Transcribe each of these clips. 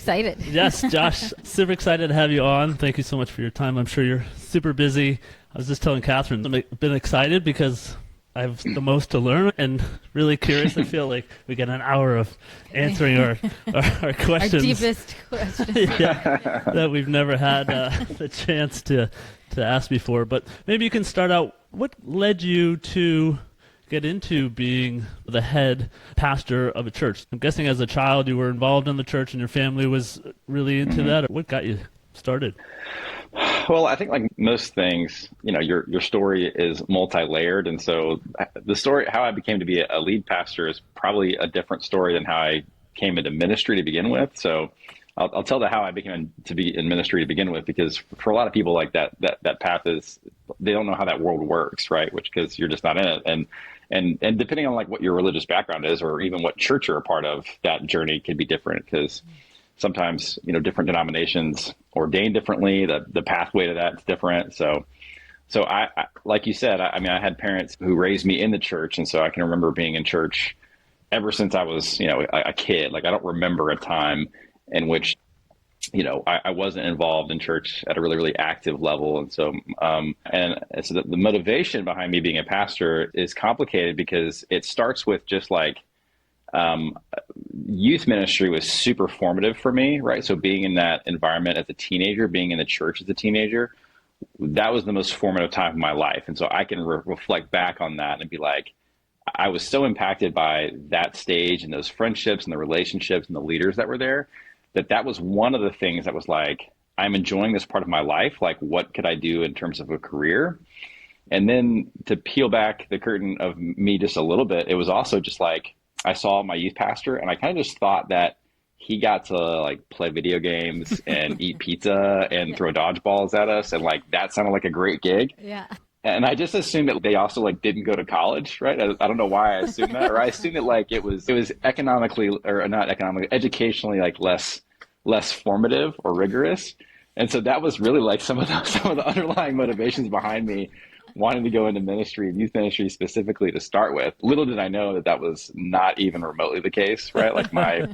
excited. Yes, Josh, super excited to have you on. Thank you so much for your time. I'm sure you're super busy. I was just telling Catherine, I've been excited because I have the most to learn and really curious. I feel like we get an hour of answering our questions. Our deepest questions. Yeah, that we've never had the chance to ask before. But maybe you can start out, what led you to get into being the head pastor of a church? I'm guessing as a child you were involved in the church and your family was really into that. What got you started? Well, I think like most things, your story is multi-layered. And so the story, how I became to be a lead pastor is probably a different story than how I came into ministry to begin with. So I'll tell how I became to be in ministry to begin with, because for a lot of people like that path is, they don't know how that world works, right? Because you're just not in it. And depending on like what your religious background is, or even what church you're a part of, that journey can be different, because sometimes, different denominations ordain differently. The pathway to that's different. So I like you said, I had parents who raised me in the church. And so I can remember being in church ever since I was, a kid. Like, I don't remember a time in which, I wasn't involved in church at a really, really active level. And so, so the motivation behind me being a pastor is complicated, because it starts with just like, youth ministry was super formative for me, right? So being in that environment as a teenager, being in the church as a teenager, that was the most formative time of my life. And so I can reflect back on that and be like, I was so impacted by that stage and those friendships and the relationships and the leaders that were there, that was one of the things that was like, I'm enjoying this part of my life. Like, what could I do in terms of a career? And then to peel back the curtain of me just a little bit, it was also just like, I saw my youth pastor and I kind of just thought that he got to like play video games and eat pizza and throw dodgeballs at us. And like, that sounded like a great gig. Yeah. And I just assumed that they also like didn't go to college, right? I don't know why I assumed that, or I assumed that like it was economically, or not economically, educationally like less formative or rigorous. And so that was really like some of the underlying motivations behind me wanting to go into ministry, and youth ministry specifically, to start with. Little did I know that was not even remotely the case, right? Like my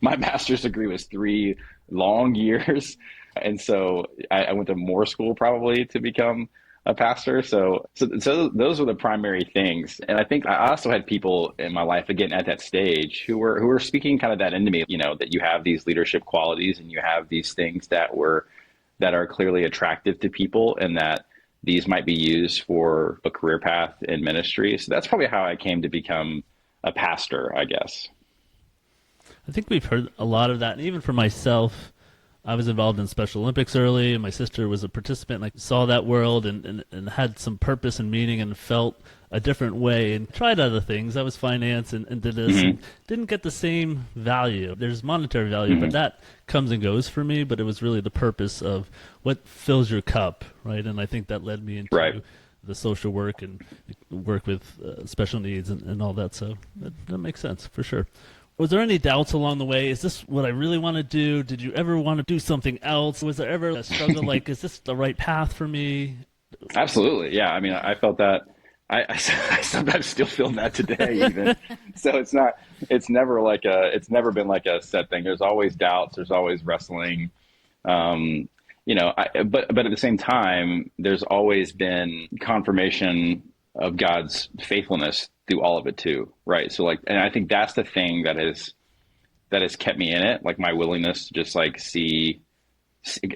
master's degree was 3 long years. And so I went to more school probably to become a pastor. So those were the primary things. And I think I also had people in my life, again, at that stage who were speaking kind of that into me, that you have these leadership qualities and you have these things that are clearly attractive to people, and that these might be used for a career path in ministry. So that's probably how I came to become a pastor, I guess. I think we've heard a lot of that. And even for myself, I was involved in Special Olympics early, and my sister was a participant, and I saw that world and had some purpose and meaning and felt a different way, and tried other things. I was finance and did this, and didn't get the same value. There's monetary value, but that comes and goes for me. But it was really the purpose of what fills your cup, right? And I think that led me into the social work and work with special needs and all that. So that makes sense for sure. Was there any doubts along the way? Is this what I really want to do? Did you ever want to do something else? Was there ever a struggle like, is this the right path for me? Absolutely. Yeah. I mean, I felt that. I sometimes still feel that today even. So it's never been like a set thing. There's always doubts. There's always wrestling. But at the same time, there's always been confirmation of God's faithfulness through all of it too. Right. So and I think that's the thing that has kept me in it. Like, my willingness to just like see,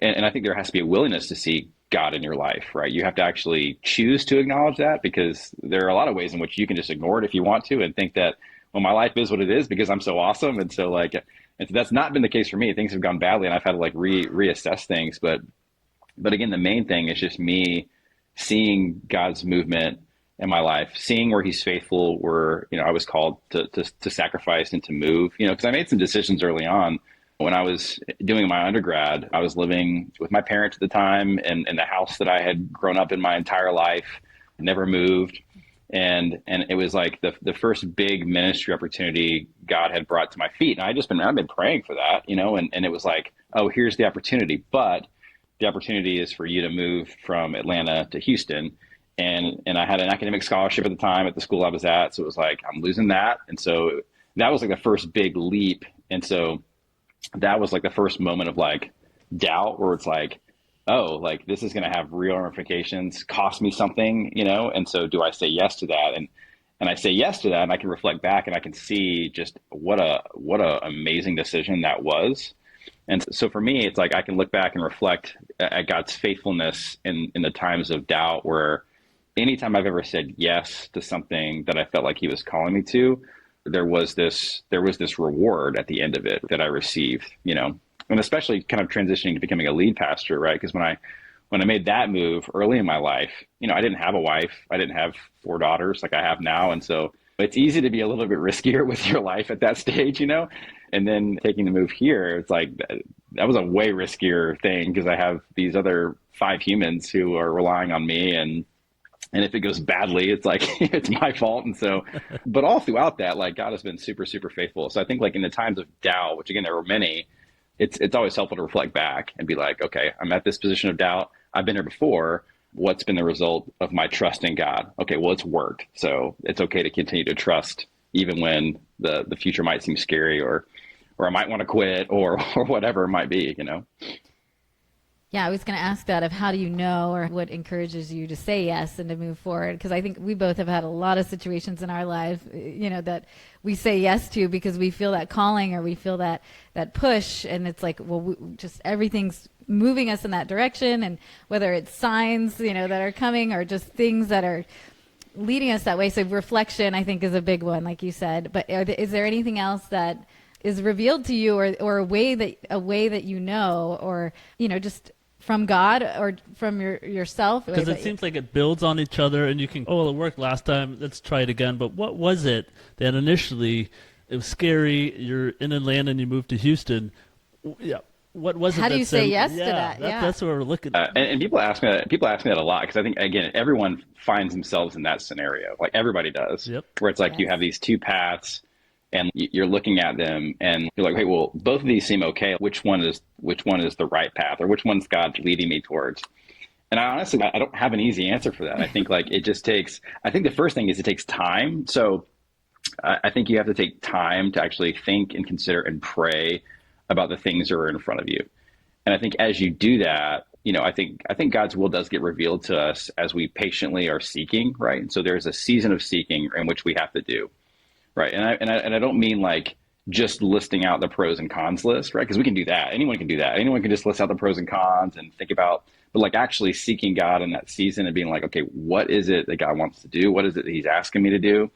and I think there has to be a willingness to see God in your life, right? You have to actually choose to acknowledge that, because there are a lot of ways in which you can just ignore it if you want to and think that, well, my life is what it is because I'm so awesome. And so that's not been the case for me. Things have gone badly and I've had to like reassess things. But again, the main thing is just me seeing God's movement in my life, seeing where he's faithful, where, I was called to sacrifice and to move, because I made some decisions early on. When I was doing my undergrad, I was living with my parents at the time in the house that I had grown up in my entire life, never moved. And it was like the first big ministry opportunity God had brought to my feet. And I've been praying for that, and it was like, oh, here's the opportunity. But the opportunity is for you to move from Atlanta to Houston. And I had an academic scholarship at the time at the school I was at. So it was like, I'm losing that. And so that was like the first big leap. And so that was like the first moment of like doubt where it's like, oh, like this is going to have real ramifications, cost me something, you know? And so do I say yes to that? And I say yes to that, and I can reflect back and I can see just what a amazing decision that was. And so for me, it's like I can look back and reflect at God's faithfulness in the times of doubt, where anytime I've ever said yes to something that I felt like he was calling me to, there was this reward at the end of it that I received, you know, and especially kind of transitioning to becoming a lead pastor, right? Because when I made that move early in my life, you know, I didn't have a wife, I didn't have 4 daughters like I have now, and so it's easy to be a little bit riskier with your life at that stage, you know. And then taking the move here, it's like that was a way riskier thing because I have these other 5 humans who are relying on me, and if it goes badly, it's like it's my fault. And so, but all throughout that, like God has been super, super faithful. So I think like in the times of doubt, which again, there were many, it's always helpful to reflect back and be like, okay, I'm at this position of doubt. I've been here before. What's been the result of my trust in God? Okay, well, it's worked. So it's okay to continue to trust even when the future might seem scary, or I might want to quit, or whatever it might be, you know? Yeah, I was going to ask that of how do you know, or what encourages you to say yes and to move forward? Because I think we both have had a lot of situations in our life, you know, that we say yes to because we feel that calling or we feel that push. And it's like, well, just everything's moving us in that direction. And whether it's signs, you know, that are coming or just things that are leading us that way. So reflection, I think, is a big one, like you said. But is there anything else that is revealed to you, or a way that you know, or, you know, just from God or from yourself? Because it seems like it builds on each other, and you can, oh, well, it worked last time, let's try it again. But what was it that initially, it was scary, you're in Atlanta and you moved to Houston? Yeah. What was it? How do you say yes to yeah, that? Yeah. That's what we're looking at. And people ask me that a lot, because I think, again, everyone finds themselves in that scenario. Like everybody does. Yep. Where it's like you have these 2 paths, and you're looking at them and you're like, hey, well, both of these seem okay. Which one is the right path, or which one's God leading me towards? And I don't have an easy answer for that. I think like it just takes, I think the first thing is it takes time. So I think you have to take time to actually think and consider and pray about the things that are in front of you. And I think as you do that, you know, I think God's will does get revealed to us as we patiently are seeking, right? And so there's a season of seeking in which we have to do. Right. And I don't mean like just listing out the pros and cons list, right? Because we can do that. Anyone can do that. Anyone can just list out the pros and cons and think about, but like actually seeking God in that season and being like, okay, what is it that God wants to do? What is it that he's asking me to do?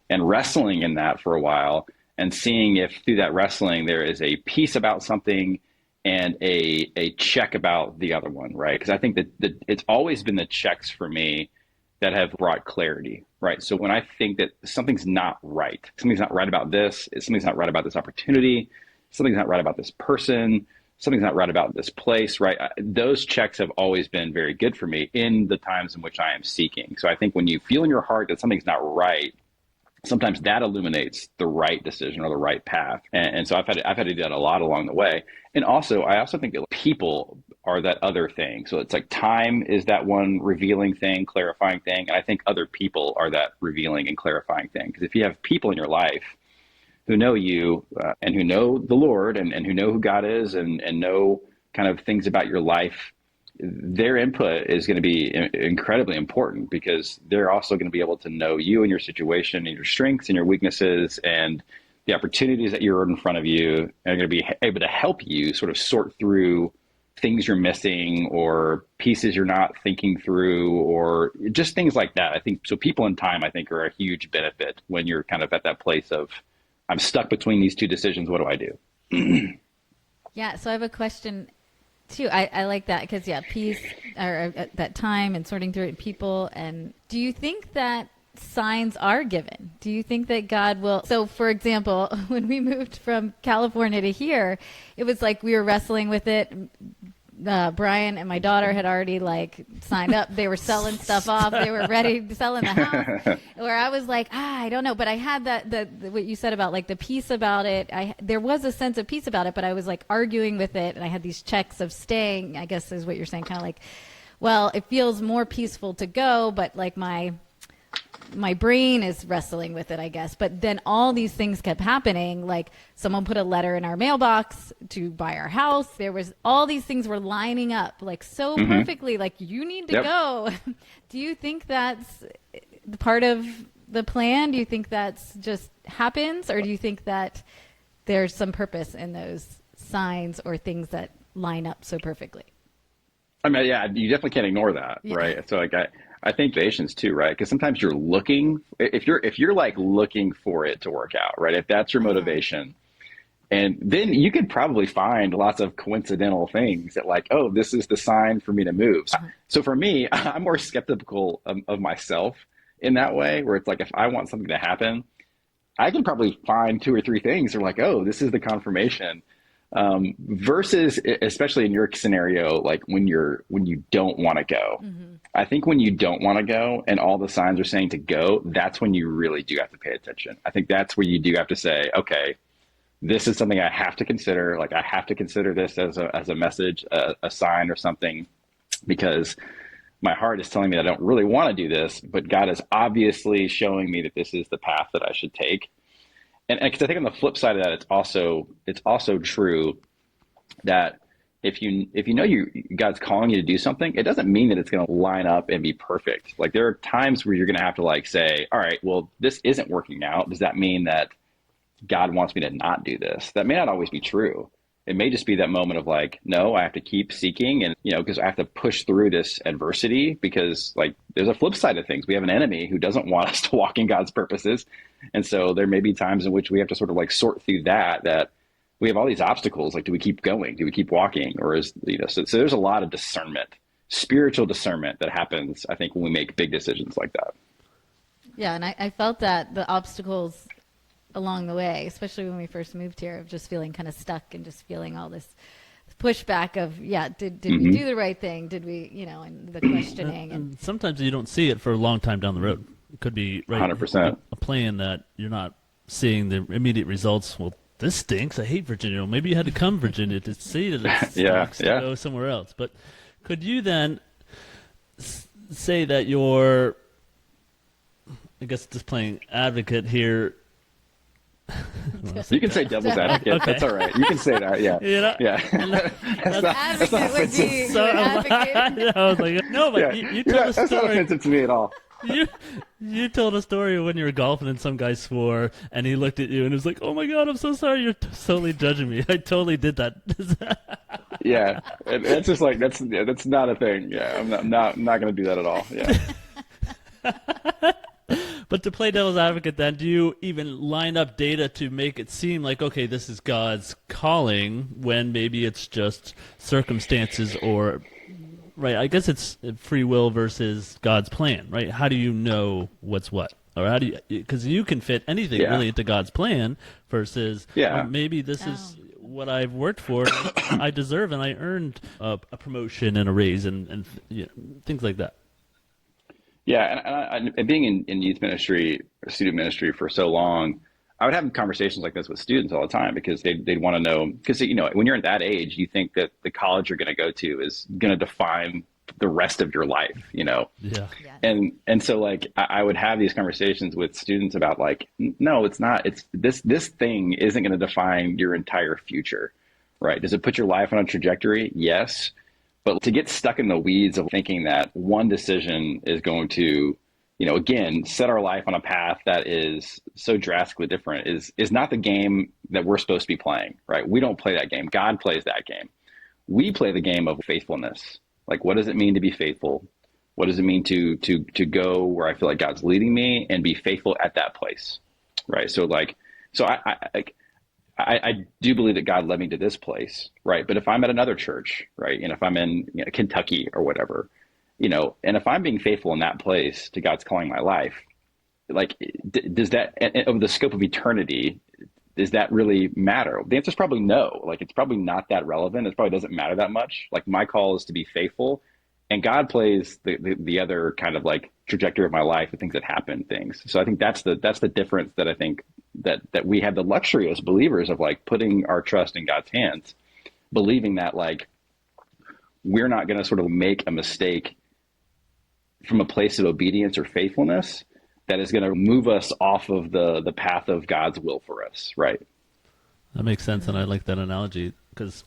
And wrestling in that for a while and seeing if through that wrestling there is a piece about something and a check about the other one, right? Because I think that it's always been the checks for me that have brought clarity, right? So when I think that something's not right about this, something's not right about this opportunity, something's not right about this person, something's not right about this place, right? Those checks have always been very good for me in the times in which I am seeking. So I think when you feel in your heart that something's not right, sometimes that illuminates the right decision or the right path. And so I've had to do that a lot along the way. And also, I also think that people are that other thing. So it's like time is that one revealing thing, clarifying thing. And I think other people are that revealing and clarifying thing. Because if you have people in your life who know you and who know the Lord and who know who God is and know kind of things about your life, their input is going to be incredibly important, because they're also going to be able to know you and your situation and your strengths and your weaknesses and the opportunities that you're in front of you, and are going to be able to help you sort of sort through things you're missing or pieces you're not thinking through, or just things like that. I think so. People in time, I think, are a huge benefit when you're kind of at that place of, I'm stuck between these 2 decisions. What do I do? Yeah. So I have a question too. I like that because, yeah, peace, or that time and sorting through it, people. And do you think that signs are given? Do you think that God will? So, for example, when we moved from California to here, it was like we were wrestling with it. Brian and my daughter had already like signed up. They were selling stuff off. They were ready to sell in the house. Where I was like, I don't know. But I had that what you said about like the peace about it. There was a sense of peace about it, but I was like arguing with it, and I had these checks of staying, I guess is what you're saying, kind of like, well, it feels more peaceful to go, but like my my brain is wrestling with it, I guess. But then all these things kept happening. Like someone put a letter in our mailbox to buy our house. There was all these things were lining up like so perfectly. Like you need to go. Do you think that's part of the plan? Do you think that's just happens, or do you think that there's some purpose in those signs or things that line up so perfectly? I mean, yeah, you definitely can't ignore that, right? So like I think patience too, right? Because sometimes you're looking, if you're like looking for it to work out, right? If that's your motivation, and then you could probably find lots of coincidental things that like, oh, this is the sign for me to move. So for me, I'm more skeptical of myself in that way, where it's like, if I want something to happen, I can probably find 2 or 3 things that are like, oh, this is the confirmation. Versus, especially in your scenario, like when you don't want to go. I think when you don't want to go and all the signs are saying to go, that's when you really do have to pay attention. I think that's where you do have to say, okay, this is something I have to consider. Like I have to consider this as a message, a sign or something, because my heart is telling me that I don't really want to do this, but God is obviously showing me that this is the path that I should take. And because I think on the flip side of that, it's also true that if you know God's calling you to do something, it doesn't mean that it's going to line up and be perfect. Like there are times where you're going to have to like say, all right, well, this isn't working out. Does that mean that God wants me to not do this? That may not always be true. It may just be that moment of like, no, I have to keep seeking, and because I have to push through this adversity, because like there's a flip side of things. We have an enemy who doesn't want us to walk in God's purposes. And so there may be times in which we have to sort of like sort through that we have all these obstacles. Like, do we keep going? Do we keep walking? Or so there's a lot of discernment, spiritual discernment that happens, I think, when we make big decisions like that. Yeah. And I felt that the obstacles along the way, especially when we first moved here, of just feeling kind of stuck and just feeling all this pushback of, did we do the right thing? Did we, and the questioning. And sometimes you don't see it for a long time down the road. It could be 100%. A plan that you're not seeing the immediate results. Well, this stinks. I hate Virginia. Well, maybe you had to come Virginia to see that it stinks to go somewhere else. But could you then say that you're, I guess, just playing advocate here? You can say devil's advocate. Okay. That's all right. You can say that. Yeah. Advocate would be advocate. I was like, no, but you told a story. That's not offensive to me at all. You told a story when you were golfing and some guy swore, and he looked at you and was like, "Oh my God, I'm so sorry. You're totally judging me. I totally did that." Yeah, it's just like that's not a thing. Yeah, I'm not going to do that at all. Yeah. But to play devil's advocate, then, do you even line up data to make it seem like, okay, this is God's calling, when maybe it's just circumstances, or, right, I guess it's free will versus God's plan, right? How do you know what's what? Or how do you, because you can fit anything really into God's plan versus maybe this is what I've worked for, I deserve, and I earned a promotion and a raise and things like that. Yeah, and being in youth ministry or student ministry for so long, I would have conversations like this with students all the time, because they'd want to know, because when you're at that age, you think that the college you're going to go to is going to define the rest of your life, Yeah. And so like I would have these conversations with students about like, no, it's not. It's this thing isn't going to define your entire future, right? Does it put your life on a trajectory? Yes. But to get stuck in the weeds of thinking that one decision is going to, again, set our life on a path that is so drastically different is not the game that we're supposed to be playing, right? We don't play that game. God plays that game. We play the game of faithfulness. Like, what does it mean to be faithful? What does it mean to go where I feel like God's leading me and be faithful at that place, right? So I do believe that God led me to this place, right? But if I'm at another church, right, and if I'm in Kentucky or whatever, and if I'm being faithful in that place to God's calling my life, like, does that, over the scope of eternity, does that really matter? The answer is probably no. Like, it's probably not that relevant. It probably doesn't matter that much. Like, my call is to be faithful, and God plays the other kind of like trajectory of my life, the things that happen, things. So I think that's the difference that I think that we have the luxury as believers of like putting our trust in God's hands, believing that like we're not going to sort of make a mistake from a place of obedience or faithfulness that is going to move us off of the path of God's will for us, right? That makes sense, and I like that analogy because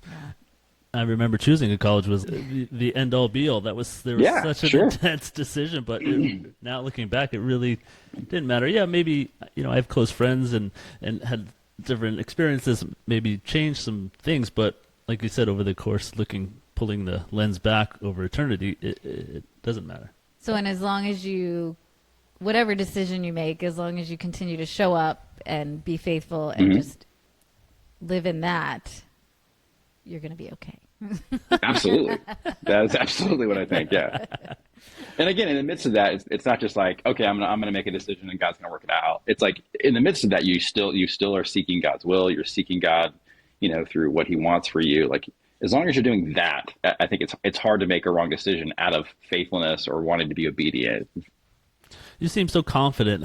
I remember choosing a college was the end all be all. There was such an intense decision, but now looking back, it really didn't matter. Yeah, maybe I have close friends and had different experiences, maybe changed some things, but like you said, over the course, pulling the lens back over eternity, it doesn't matter. So, and as long as whatever decision you make, as long as you continue to show up and be faithful and just live in that, you're going to be okay. Absolutely. That's absolutely what I think. Yeah. And again, in the midst of that, it's not just like, okay, I'm gonna make a decision and God's gonna work it out. It's like in the midst of that, you still are seeking God's will. You're seeking God, through what He wants for you. Like as long as you're doing that, I think it's hard to make a wrong decision out of faithfulness or wanting to be obedient. You seem so confident.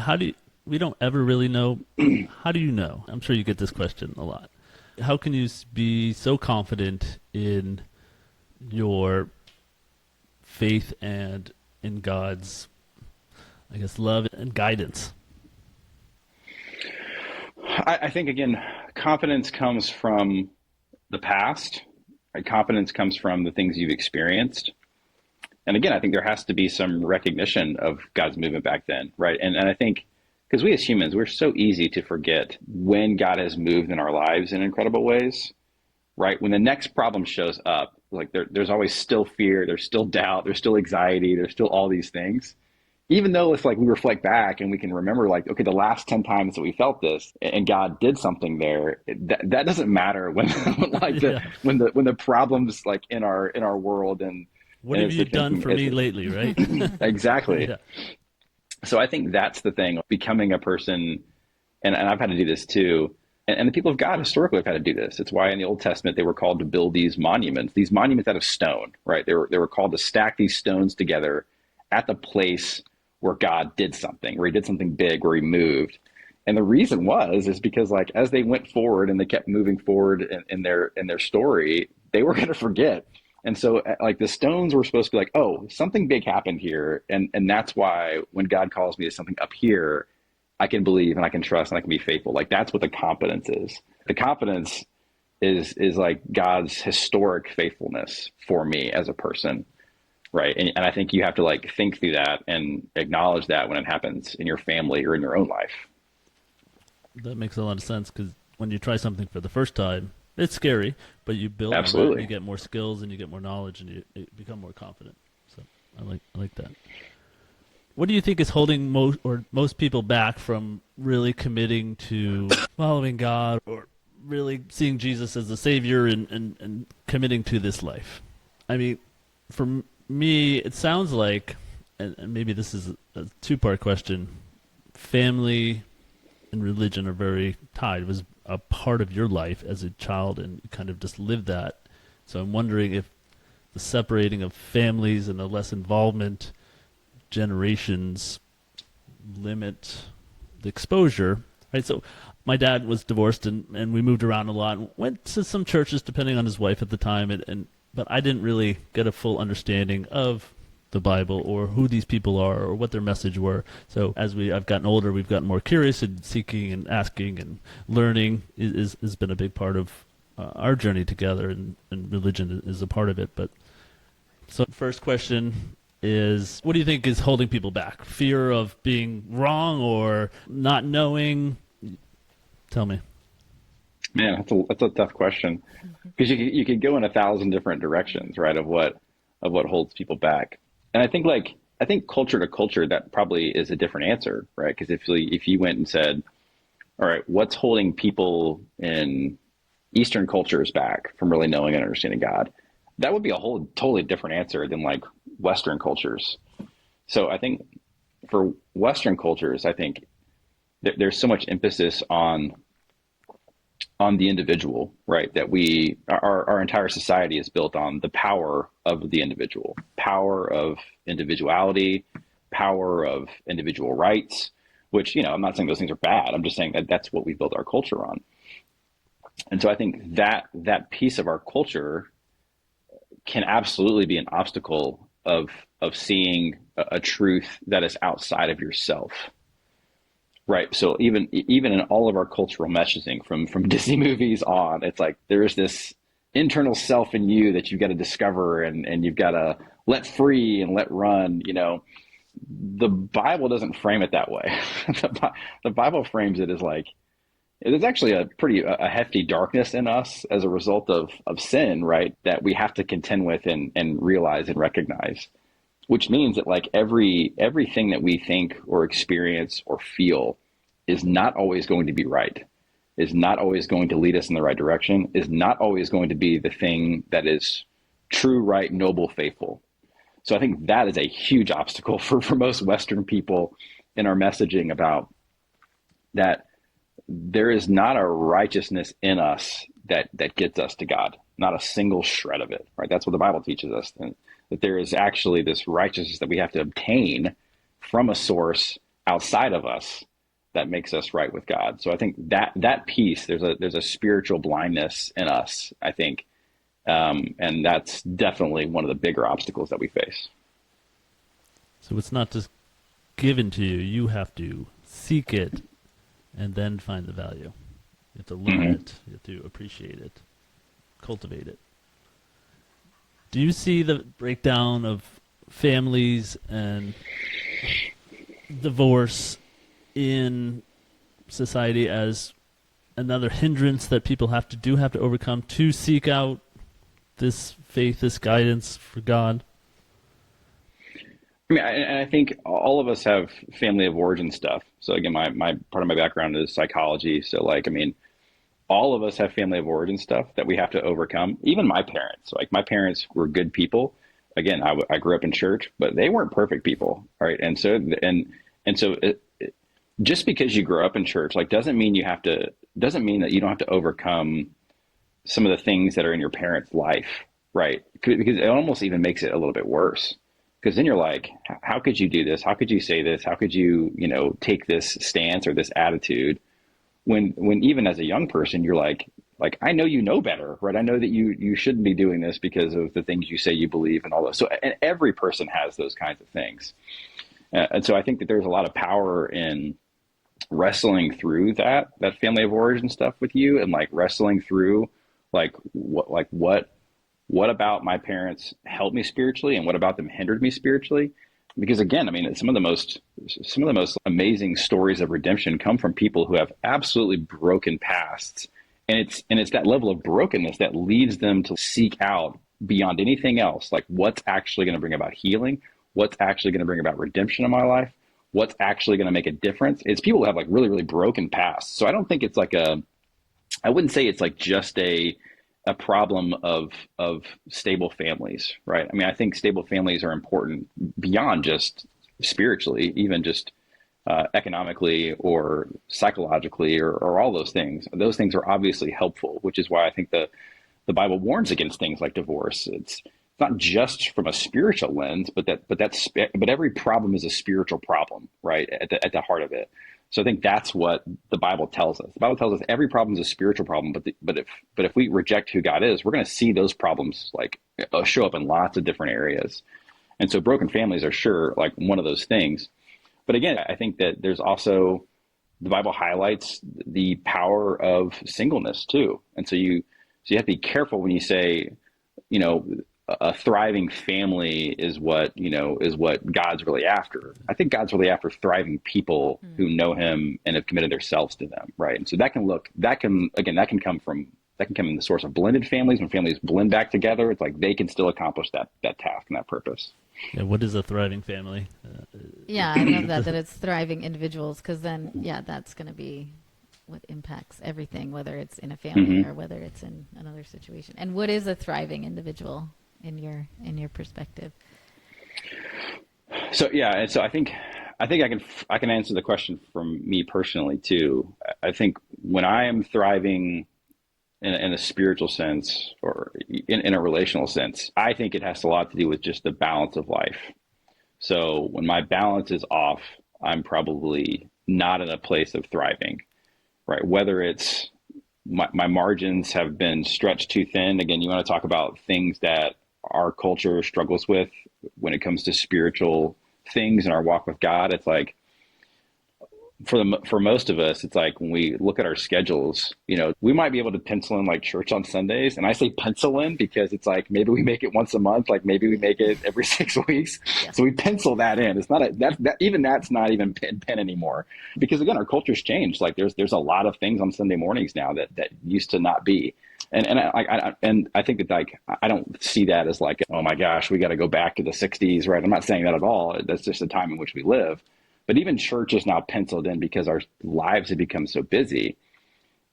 We don't ever really know. How do you know? I'm sure you get this question a lot. How can you be so confident in your faith and in God's, I guess, love and guidance? I think, again, confidence comes from the past. Right? Confidence comes from the things you've experienced. And again, I think there has to be some recognition of God's movement back then, right? And I think because we as humans, we're so easy to forget when God has moved in our lives in incredible ways, right? When the next problem shows up, like there's always still fear, there's still doubt, there's still anxiety, there's still all these things. Even though it's like we reflect back and we can remember like, okay, the last 10 times that we felt this and God did something there, that doesn't matter when when the problems like in our world and what have you done for me lately, right? Exactly. Yeah. So I think that's the thing, becoming a person, and I've had to do this too, and the people of God historically have had to do this. It's why in the Old Testament they were called to build these monuments out of stone, right? They were called to stack these stones together at the place where God did something, where He did something big, where He moved. And the reason is because like as they went forward and they kept moving forward in their story, they were going to forget. And so like the stones were supposed to be like, oh, something big happened here. And that's why when God calls me to something up here, I can believe and I can trust and I can be faithful. Like that's what the confidence is. The confidence is like God's historic faithfulness for me as a person. Right. And I think you have to like think through that and acknowledge that when it happens in your family or in your own life. That makes a lot of sense because when you try something for the first time, it's scary, but you build Absolutely. on that, you get more skills and you get more knowledge and you become more confident. So I like that. What do you think is holding most people back from really committing to following God or really seeing Jesus as the Savior and committing to this life? I mean, for me, it sounds like, and maybe this is a two-part question, family and religion are very tied. It was a part of your life as a child and you kind of just lived that. So I'm wondering if the separating of families and the less involvement generations limit the exposure, right? So my dad was divorced and we moved around a lot and went to some churches depending on his wife at the time, but I didn't really get a full understanding of the Bible or who these people are or what their message were. So as I've gotten older, we've gotten more curious and seeking and asking and learning has been a big part of our journey together, and religion is a part of it. But so first question is, what do you think is holding people back? Fear of being wrong or not knowing? Tell me. Man, that's a tough question because you could go in 1,000 different directions, right? Of what holds people back. And I think culture to culture, that probably is a different answer, right? Because if you went and said, all right, what's holding people in Eastern cultures back from really knowing and understanding God, that would be a whole totally different answer than like Western cultures. So I think for Western cultures, I think there's so much emphasis on the individual, right? That our entire society is built on the power of the individual, power of individuality, power of individual rights, which, I'm not saying those things are bad. I'm just saying that that's what we built our culture on. And so I think that piece of our culture can absolutely be an obstacle of seeing a truth that is outside of yourself. Right. So even in all of our cultural messaging from Disney movies on, it's like there's this internal self in you that you've got to discover and you've got to let free and let run. The Bible doesn't frame it that way. The Bible frames it as like there's actually a hefty darkness in us as a result of sin, right? That we have to contend with and realize and recognize, which means that like everything that we think or experience or feel is not always going to be right, is not always going to lead us in the right direction, is not always going to be the thing that is true, right, noble, faithful. So I think that is a huge obstacle for most Western people in our messaging about that there is not a righteousness in us that gets us to God, not a single shred of it, right? That's what the Bible teaches us, that there is actually this righteousness that we have to obtain from a source outside of us that makes us right with God. So I think that piece, there's a spiritual blindness in us, I think, and that's definitely one of the bigger obstacles that we face. So it's not just given to you. You have to seek it and then find the value. You have to learn it. You have to appreciate it, cultivate it. Do you see the breakdown of families and divorce in society as another hindrance that people have to overcome to seek out this faith, this guidance for God? I mean, I think all of us have family of origin stuff. So again, my part of my background is psychology. So like, I mean, all of us have family of origin stuff that we have to overcome. Even my parents, like my parents were good people. Again, I grew up in church, but they weren't perfect people, right? And so just because you grow up in church, like doesn't mean that you don't have to overcome some of the things that are in your parents' life, right? Because it almost even makes it a little bit worse. Because then you're like, how could you do this? How could you say this? How could you, take this stance or this attitude when even as a young person, you're like, I know you know better, right? I know that you shouldn't be doing this because of the things you say you believe and all those. So, and every person has those kinds of things. And so I think that there's a lot of power in wrestling through that family of origin stuff with you and like wrestling through what about my parents helped me spiritually and what about them hindered me spiritually? Because again, I mean, some of the most amazing stories of redemption come from people who have absolutely broken pasts. And it's that level of brokenness that leads them to seek out beyond anything else, like what's actually going to bring about healing, what's actually going to bring about redemption in my life, what's actually going to make a difference. It's people who have like really, really broken pasts. So I don't think it's I wouldn't say it's like just a problem of stable families, right? I mean, I think stable families are important beyond just spiritually, even just economically or psychologically or all those things. Those things are obviously helpful, which is why I think the Bible warns against things like divorce. It's not just from a spiritual lens, but every problem is a spiritual problem, right? At the heart of it. So I think that's what the Bible tells us. The Bible tells us every problem is a spiritual problem, but if we reject who God is, we're going to see those problems like show up in lots of different areas. And so broken families are sure like one of those things. But again, I think that there's also the Bible highlights the power of singleness too. And so you have to be careful when you say, a thriving family is what God's really after. I think God's really after thriving people who know him and have committed themselves to them. Right. And so that can come in the source of blended families. When families blend back together, it's like they can still accomplish that task and that purpose. Yeah. What is a thriving family? Yeah, I love that it's thriving individuals, because then, that's going to be what impacts everything, whether it's in a family or whether it's in another situation. And what is a thriving individual in your perspective? So and so I think I can answer the question from me personally too. I think when I am thriving in a spiritual sense or in a relational sense, I think it has a lot to do with just the balance of life. So when my balance is off, I'm probably not in a place of thriving, right? Whether it's my margins have been stretched too thin. Again, you want to talk about things that our culture struggles with when it comes to spiritual things in our walk with God. It's like for most of us, it's like when we look at our schedules, we might be able to pencil in like church on Sundays. And I say pencil in because it's like maybe we make it once a month, like maybe we make it every 6 weeks. Yeah. So we pencil that in. It's not that's not even pen anymore. Because again, our culture's changed. Like there's a lot of things on Sunday mornings now that used to not be. And I think that like I don't see that as like, oh my gosh, we got to go back to the 60s, right? I'm not saying that at all. That's just the time in which we live. But even church is now penciled in because our lives have become so busy.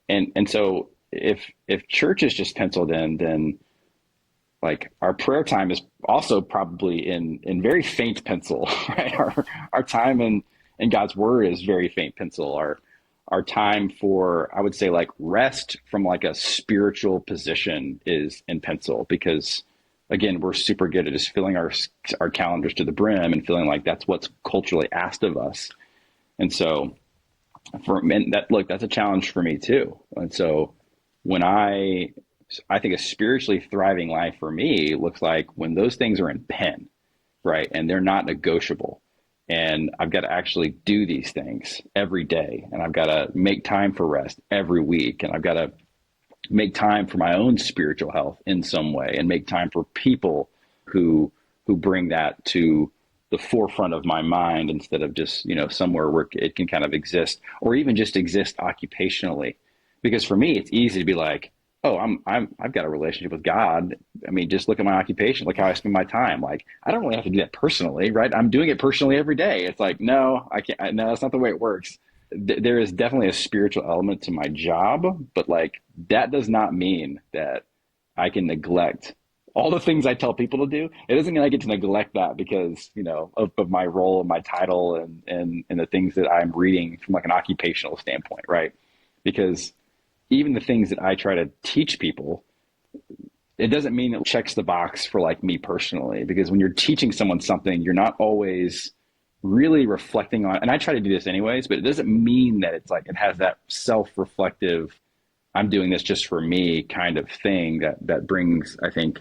And so if church is just penciled in, then like our prayer time is also probably in very faint pencil, right? Our time in God's word is very faint pencil. Our time for, I would say, like rest from like a spiritual position is in pencil, because again, we're super good at just filling our calendars to the brim and feeling like that's what's culturally asked of us. And so that's a challenge for me too. And so when I think a spiritually thriving life for me looks like when those things are in pen, right? And they're not negotiable. And I've got to actually do these things every day. And I've got to make time for rest every week. And I've got to make time for my own spiritual health in some way, and make time for people who bring that to the forefront of my mind instead of just, somewhere where it can kind of exist, or even just exist occupationally. Because for me, it's easy to be like, oh, I've got a relationship with God. I mean, just look at my occupation, look how I spend my time. Like, I don't really have to do that personally, right? I'm doing it personally every day. It's like, no, I can't. No, that's not the way it works. There is definitely a spiritual element to my job, but like that does not mean that I can neglect all the things I tell people to do. It doesn't mean I get to neglect that because, of my role and my title and the things that I'm reading from like an occupational standpoint, right? Because even the things that I try to teach people, it doesn't mean it checks the box for like me personally, because when you're teaching someone something, you're not always really reflecting on, and I try to do this anyways, but it doesn't mean that it's like it has that self-reflective, I'm doing this just for me kind of thing that brings, I think,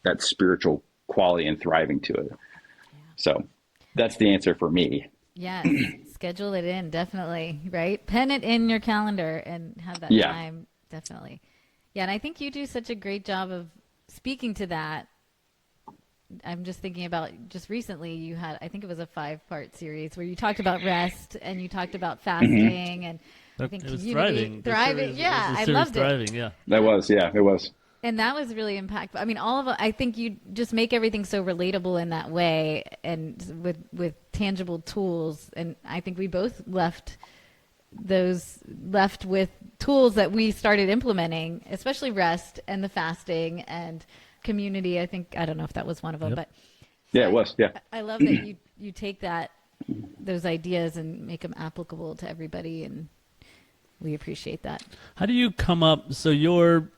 that spiritual quality and thriving to it. Yeah. So that's the answer for me. Yes, schedule it in, definitely, right? Pen it in your calendar and have that time, definitely. Yeah, and I think you do such a great job of speaking to that. I'm just thinking about just recently you had, I think it was a 5-part series where you talked about rest and you talked about fasting and I think it was community. Thriving. Yeah, I loved Thriving, it. yeah. It was. And that was really impactful. I mean, I think you just make everything so relatable in that way and with tangible tools. And I think we both left with tools that we started implementing, especially rest and the fasting and community. I don't know if that was one of them, but yeah, it was. Yeah. I love that you take those ideas and make them applicable to everybody. And we appreciate that. How do you come up? So your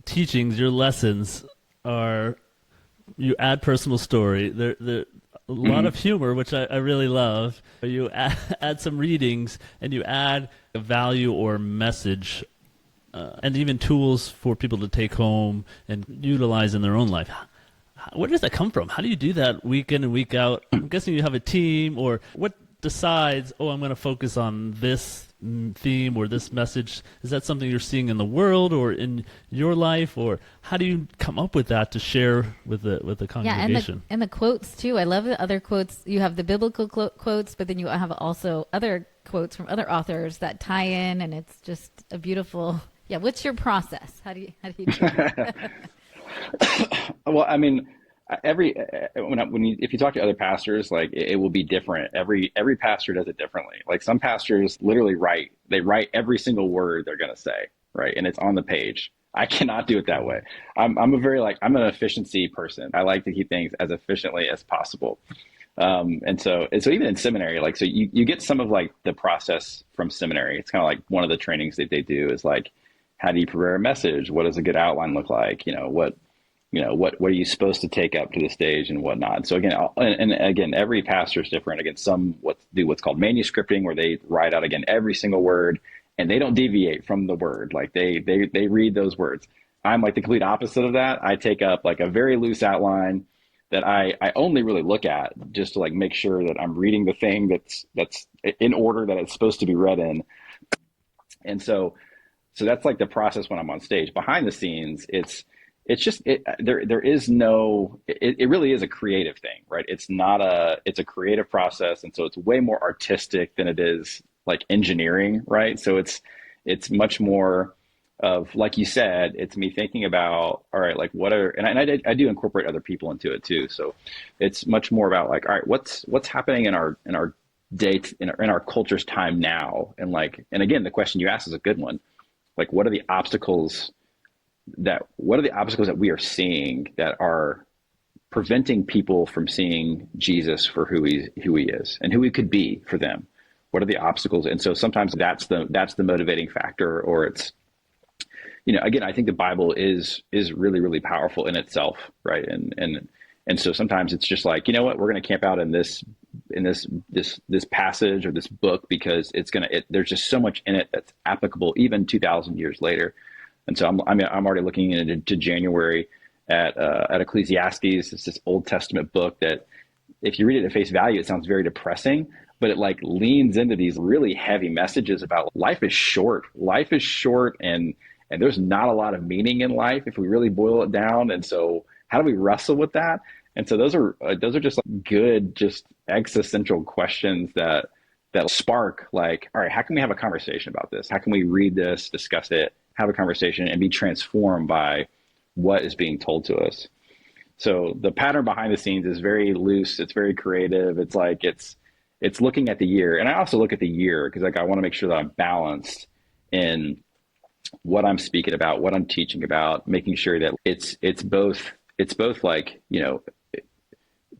teachings, your lessons are, you add personal story. There a lot of humor, which I really love. You add some readings and you add a value or message and even tools for people to take home and utilize in their own life. Where does that come from? How do you do that week in and week out? I'm guessing you have a team, or what decides, I'm going to focus on this theme or this message? Is that something you're seeing in the world or in your life, or how do you come up with that to share with the congregation? Yeah, and the quotes too. I love the other quotes. You have the biblical quotes, but then you have also other quotes from other authors that tie in, and it's just a beautiful. Yeah, what's your process? How do you do it? Well, I mean, if you talk to other pastors, like it will be different. Every pastor does it differently. Like some pastors literally write every single word they're going to say, right? And it's on the page. I cannot do it that way. I'm an efficiency person. I like to keep things as efficiently as possible. And so even in seminary, like, so you get some of like the process from seminary. It's kind of like one of the trainings that they do is like, how do you prepare a message? What does a good outline look like? What are you supposed to take up to the stage and whatnot? So again, every pastor is different. Again, some do what's called manuscripting, where they write out again every single word, and they don't deviate from the word. Like they read those words. I'm like the complete opposite of that. I take up like a very loose outline. that I only really look at just to like make sure that I'm reading the thing that's in order that it's supposed to be read in. And so that's like the process when I'm on stage. Behind the scenes, it's just there is no it really is a creative thing, right? It's a creative process, and so it's way more artistic than it is like engineering, right? So it's much more of, like you said, it's me thinking about, all right, like what are, and I do incorporate other people into it too. So it's much more about like, all right, what's happening in our date in our culture's time now, and like, and again, the question you asked is a good one. Like, what are the obstacles that we are seeing that are preventing people from seeing Jesus for who he is and who he could be for them? What are the obstacles? And so sometimes that's the motivating factor, or it's, again, I think the Bible is really, really powerful in itself, right? And so sometimes it's just like, you know what, we're going to camp out in this passage or this book because there's just so much in it that's applicable even 2,000 years later. And so I'm already looking into January at Ecclesiastes. It's this Old Testament book that, if you read it at face value, it sounds very depressing, but it like leans into these really heavy messages about life is short. Life is short, and there's not a lot of meaning in life if we really boil it down. And so how do we wrestle with that? And so those are just like good, just existential questions that spark like, all right, how can we have a conversation about this? How can we read this, discuss it, have a conversation, and be transformed by what is being told to us? So the pattern behind the scenes is very loose. It's very creative. It's like, it's looking at the year. And I also look at the year because like, I want to make sure that I'm balanced in what I'm speaking about, what I'm teaching about, making sure that it's both like,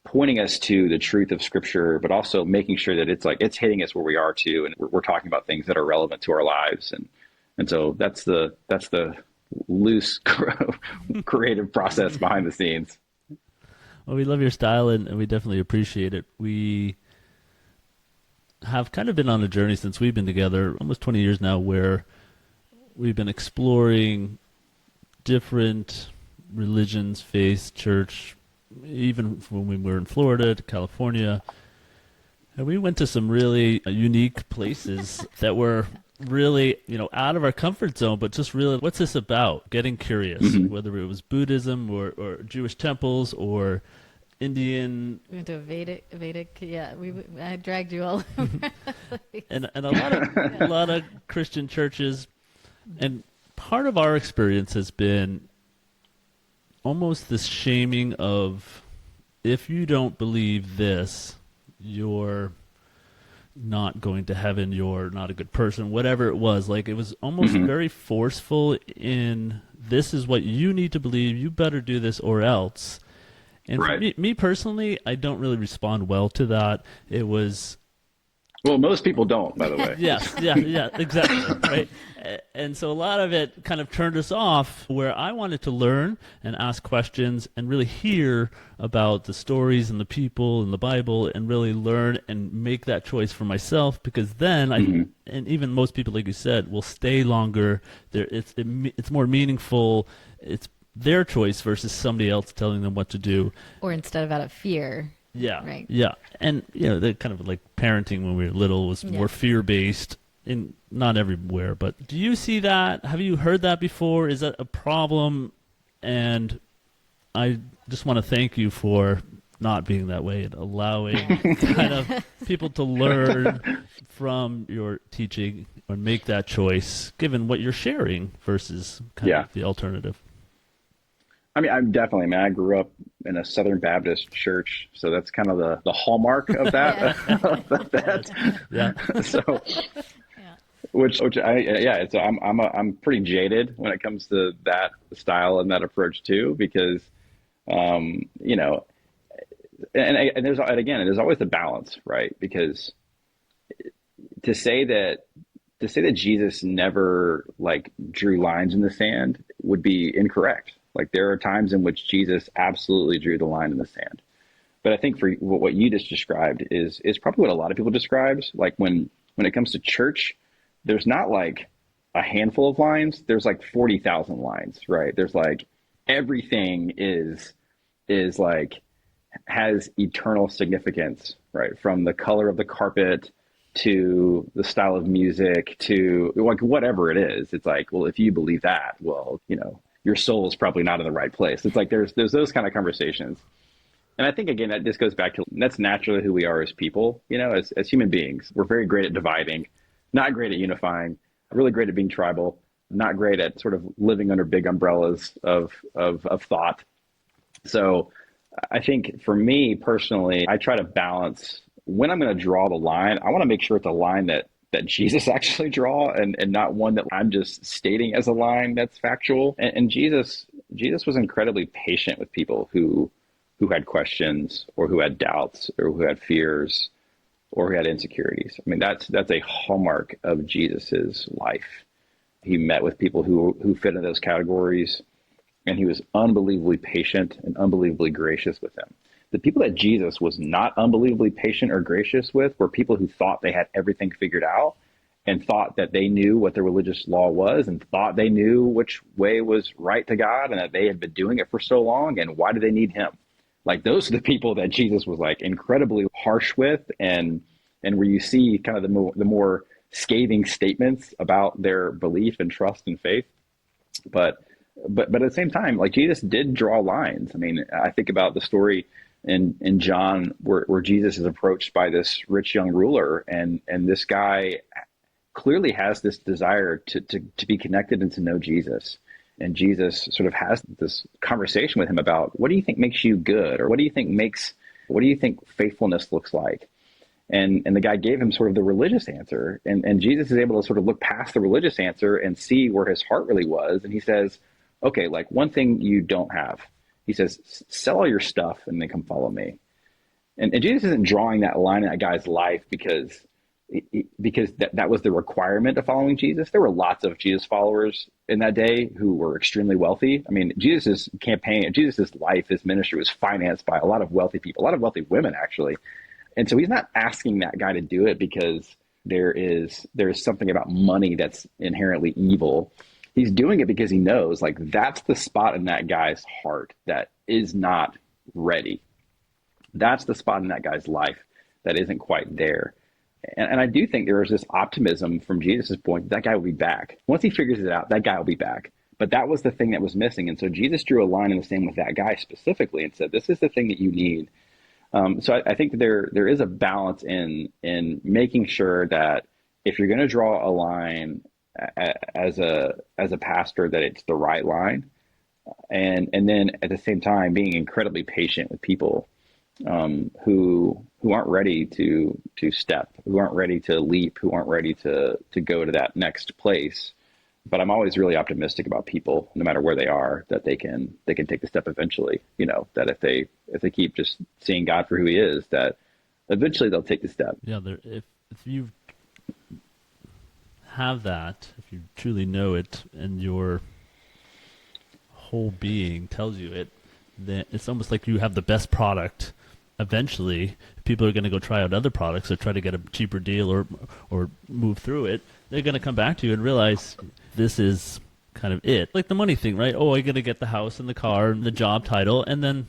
pointing us to the truth of Scripture, but also making sure that it's like, it's hitting us where we are too. And we're talking about things that are relevant to our lives. And so that's the loose creative process behind the scenes. Well, we love your style, and we definitely appreciate it. We have kind of been on a journey since we've been together, almost 20 years now, where we've been exploring different religions, faiths, church, even when we were in Florida to California. And we went to some really unique places that were really, out of our comfort zone, but just really, what's this about? Getting curious, Mm-hmm. whether it was Buddhism or Jewish temples or Indian. We went to a Vedic, yeah. I dragged you all over. and a lot of Christian churches. And part of our experience has been almost this shaming of, if you don't believe this, you're not going to heaven, you're not a good person, whatever it was. Like, it was almost very forceful in, this is what you need to believe, you better do this or else. And Right. for me personally, I don't really respond well to that. It was... Well, most people don't, by the way. Yes, yeah, exactly, right? And so a lot of it kind of turned us off, where I wanted to learn and ask questions and really hear about the stories and the people and the Bible, and really learn and make that choice for myself, because then and even most people, like you said, will stay longer. It's more meaningful. It's their choice versus somebody else telling them what to do. Or instead of out of fear. Yeah. Right. Yeah. And, the kind of like parenting when we were little was more fear-based, in not everywhere. But do you see that? Have you heard that before? Is that a problem? And I just want to thank you for not being that way and allowing kind of people to learn from your teaching or make that choice, given what you're sharing versus kind of the alternative. I mean, I grew up in a Southern Baptist church, so that's kind of the hallmark of that. Yeah. So, I'm pretty jaded when it comes to that style and that approach too, because, and there's always the balance, right? Because to say that Jesus never like drew lines in the sand would be incorrect. Like, there are times in which Jesus absolutely drew the line in the sand. But I think for what you just described is probably what a lot of people describes. Like, when it comes to church, there's not like a handful of lines. There's like 40,000 lines, right? There's like, everything is like, has eternal significance, right? From the color of the carpet to the style of music to like whatever it is. It's like, well, if you believe that, well, your soul is probably not in the right place. It's like there's those kind of conversations. And I think, again, that just goes back to that's naturally who we are as people, as human beings. We're very great at dividing, not great at unifying, really great at being tribal, not great at sort of living under big umbrellas of thought. So I think for me personally, I try to balance when I'm going to draw the line. I want to make sure it's a line that Jesus actually draw and not one that I'm just stating as a line that's factual. And Jesus was incredibly patient with people who had questions or who had doubts or who had fears or who had insecurities. I mean, that's a hallmark of Jesus's life. He met with people who fit in those categories, and he was unbelievably patient and unbelievably gracious with them. The people that Jesus was not unbelievably patient or gracious with were people who thought they had everything figured out and thought that they knew what the religious law was and thought they knew which way was right to God and that they had been doing it for so long, and why do they need him? Like, those are the people that Jesus was like incredibly harsh with, and where you see kind of the more scathing statements about their belief and trust and faith. But at the same time, like, Jesus did draw lines. I mean, I think about the story in John where Jesus is approached by this rich young ruler, and this guy clearly has this desire to be connected and to know Jesus. And Jesus sort of has this conversation with him about, what do you think makes you good? Or what do you think faithfulness looks like? And the guy gave him sort of the religious answer. And Jesus is able to sort of look past the religious answer and see where his heart really was. And he says, okay, like, one thing you don't have. He says, sell all your stuff and then come follow me. And Jesus isn't drawing that line in that guy's life because that was the requirement of following Jesus. There were lots of Jesus followers in that day who were extremely wealthy. I mean, Jesus's campaign, Jesus's life, his ministry was financed by a lot of wealthy people, a lot of wealthy women, actually. And so he's not asking that guy to do it because there is something about money that's inherently evil. He's doing it because he knows, like, that's the spot in that guy's heart that is not ready. That's the spot in that guy's life that isn't quite there. And I do think there is this optimism from Jesus' point that guy will be back. Once he figures it out, that guy will be back. But that was the thing that was missing. And so Jesus drew a line in the sand with that guy specifically and said, this is the thing that you need. So I think that there is a balance in making sure that if you're going to draw a line as a pastor, that it's the right line. And then at the same time, being incredibly patient with people who aren't ready to step, who aren't ready to leap, who aren't ready to go to that next place. But I'm always really optimistic about people, no matter where they are, that they can take the step eventually. That if they keep just seeing God for who he is, that eventually they'll take the step. Yeah, if you have that, if you truly know it, and your whole being tells you it, then it's almost like you have the best product. Eventually, people are going to go try out other products or try to get a cheaper deal or move through it. They're going to come back to you and realize this is kind of it. Like the money thing, right? Oh, I'm going to get the house and the car and the job title. And then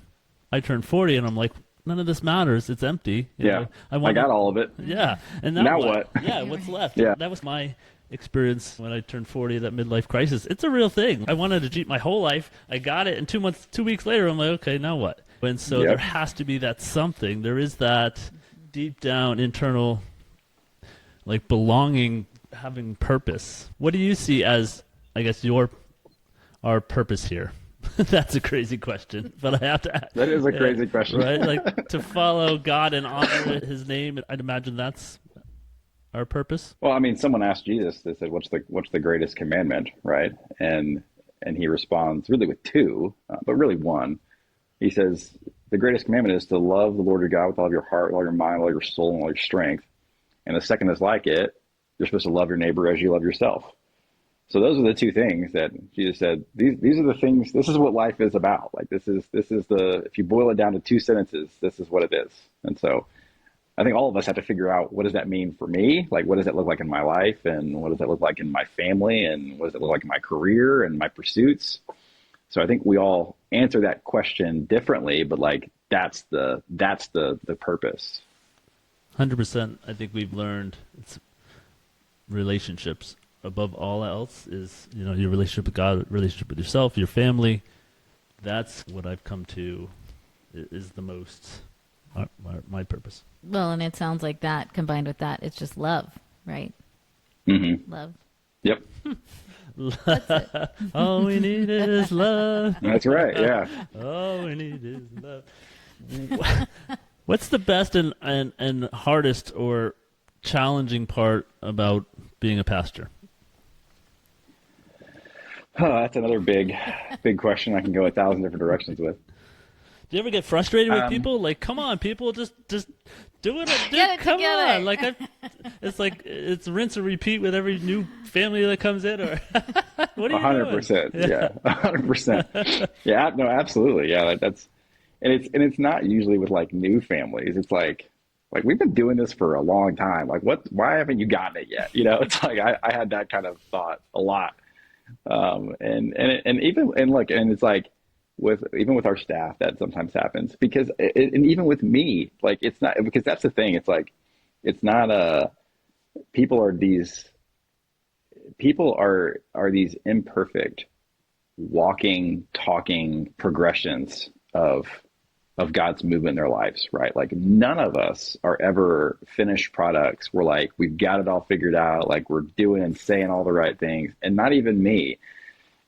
I turn 40 and I'm like, none of this matters. It's empty. You know, I got all of it. Yeah. And now what? Yeah, what's left? Yeah. That was my experience when I turned 40, that midlife crisis. It's a real thing. I wanted to cheat my whole life. I got it. And 2 weeks later, I'm like, okay, now what? And so there has to be that something. There is that deep down internal, like, belonging, having purpose. What do you see as, I guess, our purpose here? That's a crazy question, but I have to ask. That is a crazy question. Right? Like, to follow God and honor his name, I'd imagine that's our purpose. Well, I mean, someone asked Jesus, they said, what's the greatest commandment, right? And he responds really with two, but really one. He says, the greatest commandment is to love the Lord your God with all of your heart, all your mind, all your soul, and all your strength. And the second is like it. You're supposed to love your neighbor as you love yourself. So those are the two things that Jesus said, these are the things, this is what life is about. Like, this is if you boil it down to two sentences, this is what it is. And so I think all of us have to figure out, what does that mean for me? Like, what does that look like in my life? And what does that look like in my family? And what does it look like in my career and my pursuits? So I think we all answer that question differently, but like that's the purpose. 100%. I think we've learned it's relationships above all else is, your relationship with God, relationship with yourself, your family. That's what I've come to is the most my purpose. Well, and it sounds like that combined with that, it's just love, right? Mm-hmm. Love. Yep. All we need is love. That's right. Yeah. All we need is love. What's the best and hardest or challenging part about being a pastor? Oh, that's another big question I can go 1,000 different directions with. Do you ever get frustrated with people? Like, come on, people, just do it. Get it come together. on. Like, it's rinse and repeat with every new family that comes in, or what are you 100%. doing? Yeah, 100%. Yeah, no, absolutely. Yeah, it's not usually with like new families. It's like we've been doing this for a long time. Like, why haven't you gotten it yet? It's like I had that kind of thought a lot. And it's like even with our staff, that sometimes happens because, and even with me, like, it's not, because that's the thing. It's like, it's not people are these imperfect walking, talking progressions of God's movement in their lives, right? Like, none of us are ever finished products. We're like, we've got it all figured out. Like, we're doing and saying all the right things, and not even me.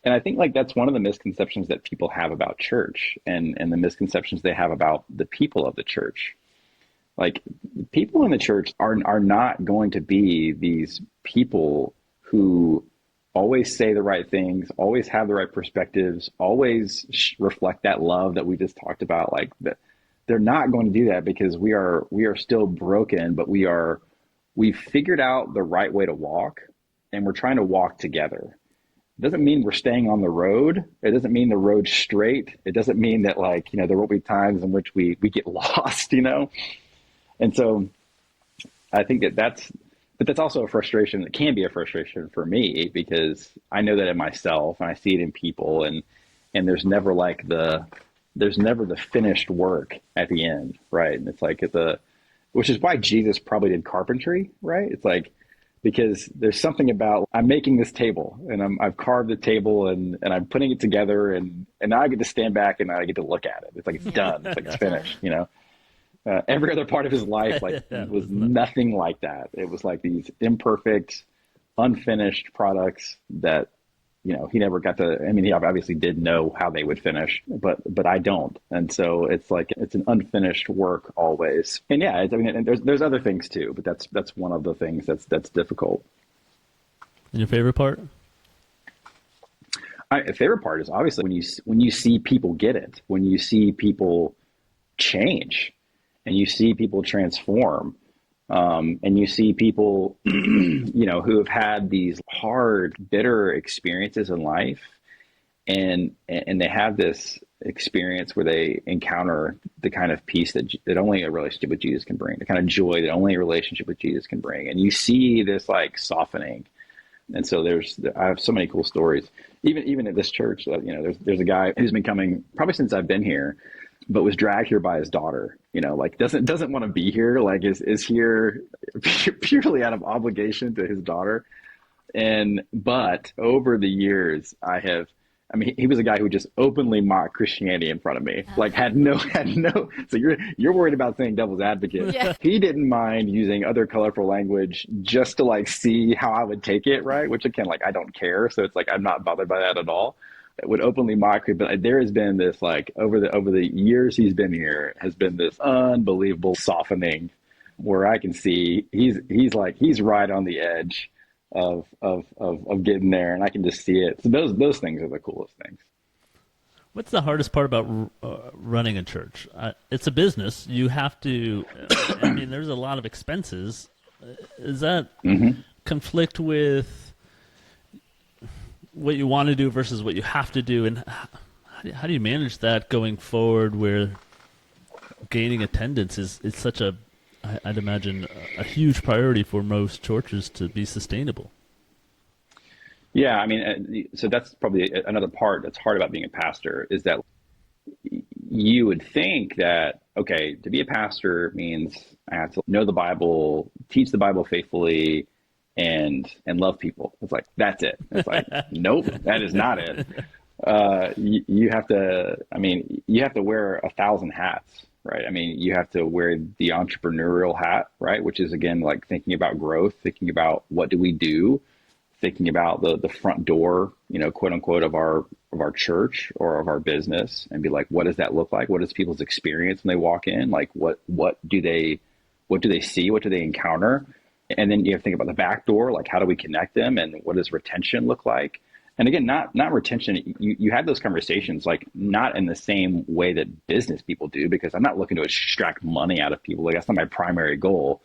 And I think like that's one of the misconceptions that people have about church, and the misconceptions they have about the people of the church. Like, people in the church are not going to be these people who always say the right things, always have the right perspectives, always reflect that love that we just talked about. Like, that they're not going to do that, because we are still broken, but we've figured out the right way to walk, and we're trying to walk together. It doesn't mean we're staying on the road. It doesn't mean the road's straight. It doesn't mean that, like, there will be times in which we get lost, And so I think that's also a frustration. It can be a frustration for me, because I know that in myself, and I see it in people, and there's never the finished work at the end, right? And it's like which is why Jesus probably did carpentry, right? It's like, because there's something about, I'm making this table, and I've carved the table, and I'm putting it together, and now I get to stand back and I get to look at it. It's like, it's done. It's like, it's finished, Every other part of his life, was nothing like that. It was like these imperfect, unfinished products that, he never got to. I mean, he obviously did know how they would finish, but I don't. And so it's like, it's an unfinished work always. And yeah, and there's other things too, but that's one of the things that's difficult. And your favorite part? The favorite part is obviously when you see people get it, when you see people change, and you see people transform, and you see people, who have had these hard, bitter experiences in life, and they have this experience where they encounter the kind of peace that only a relationship with Jesus can bring, the kind of joy that only a relationship with Jesus can bring, and you see this like softening. And so I have so many cool stories, even at this church. There's a guy who's been coming probably since I've been here, but was dragged here by his daughter, like doesn't want to be here, like is here purely out of obligation to his daughter. But over the years, he was a guy who just openly mocked Christianity in front of me, like had no, so you're worried about saying devil's advocate. Yeah. He didn't mind using other colorful language just to like see how I would take it. Right. Which again, like, I don't care. So it's like, I'm not bothered by that at all. Would openly mock me, but there has been this, like, over the years he's been here, has been this unbelievable softening, where I can see he's right on the edge of getting there, and I can just see it. So those things are the coolest things. What's the hardest part about running a church? It's a business. You have to. There's a lot of expenses. Does that conflict with what you want to do versus what you have to do, and how do you manage that going forward, where gaining attendance is such a, I'd imagine, a huge priority for most churches to be sustainable? Yeah, I mean, so that's probably another part that's hard about being a pastor is that you would think that, okay, to be a pastor means I have to know the Bible, teach the Bible faithfully, and love people. It's like, that's it. It's like, nope, that is not it. You have to, I mean, you have to wear 1,000 hats, right? I mean, you have to wear the entrepreneurial hat, right? Which is, again, like thinking about growth, thinking about what do we do, thinking about the front door, quote unquote, of our church or of our business, and be like, what does that look like? What is people's experience when they walk in? Like, what do they see? What do they encounter? And then you have to think about the back door, like how do we connect them, and what does retention look like? And again, not retention. You have those conversations, like not in the same way that business people do, because I'm not looking to extract money out of people. Like that's not my primary goal.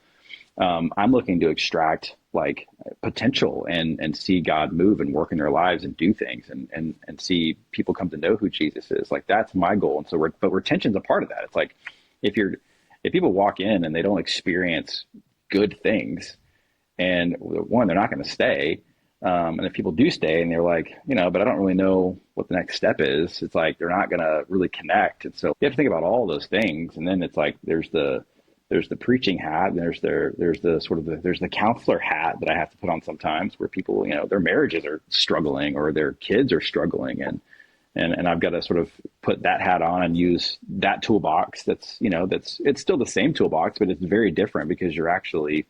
I'm looking to extract like potential and see God move and work in their lives and do things and see people come to know who Jesus is. Like that's my goal. And so but retention's a part of that. It's like if people walk in and they don't experience good things, and one, they're not going to stay. And if people do stay and they're like, but I don't really know what the next step is, it's like they're not going to really connect. And so you have to think about all those things. And then it's like there's the preaching hat, and there's the counselor hat that I have to put on sometimes, where people, their marriages are struggling or their kids are struggling, and I've got to sort of put that hat on and use that toolbox. It's still the same toolbox, but it's very different because you're actually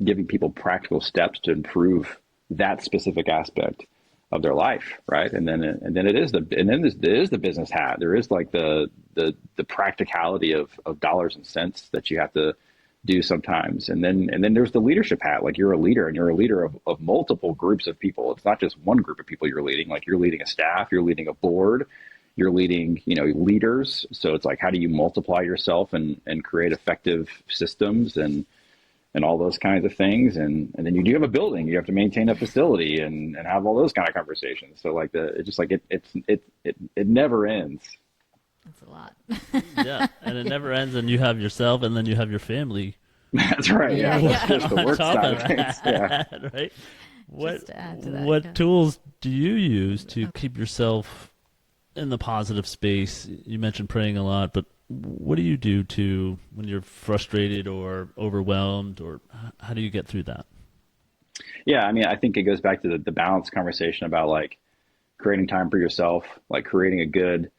giving people practical steps to improve that specific aspect of their life, right? And then it is the business hat. There is like the practicality of dollars and cents that you have to do sometimes. And then there's the leadership hat. Like you're a leader, and you're a leader of multiple groups of people. It's not just one group of people you're leading. Like you're leading a staff, you're leading a board, you're leading, leaders. So it's like, how do you multiply yourself and create effective systems and all those kinds of things. And then you do have a building, you have to maintain a facility and have all those kind of conversations. So like it never ends. That's a lot. Yeah. And it never ends. And you have yourself, and then you have your family. That's right. Yeah. That's the work side of things. Yeah. Right. Just to add to that, what tools do you use to keep yourself in the positive space? You mentioned praying a lot, but what do you do when you're frustrated or overwhelmed, or how do you get through that? Yeah, I mean, I think it goes back to the balance conversation about like creating time for yourself, like creating a good,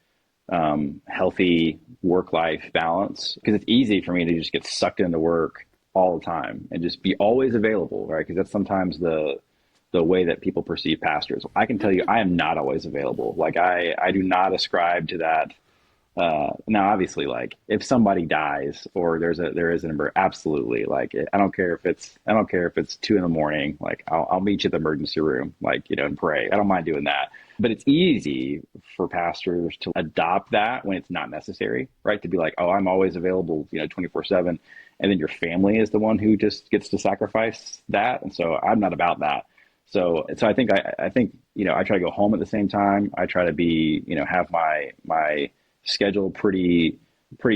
healthy work-life balance. Because it's easy for me to just get sucked into work all the time and just be always available, right? Because that's sometimes the way that people perceive pastors. I can tell you, I am not always available. Like I do not ascribe to that. Now, obviously, like if somebody dies or there is an emergency, absolutely. Like I don't care if it's 2 a.m. Like I'll meet you at the emergency room, like, and pray. I don't mind doing that. But it's easy for pastors to adopt that when it's not necessary, right? To be like, oh, I'm always available, 24/7. And then your family is the one who just gets to sacrifice that. And so I'm not about that. So I think, I try to go home at the same time. I try to be, have my schedule pretty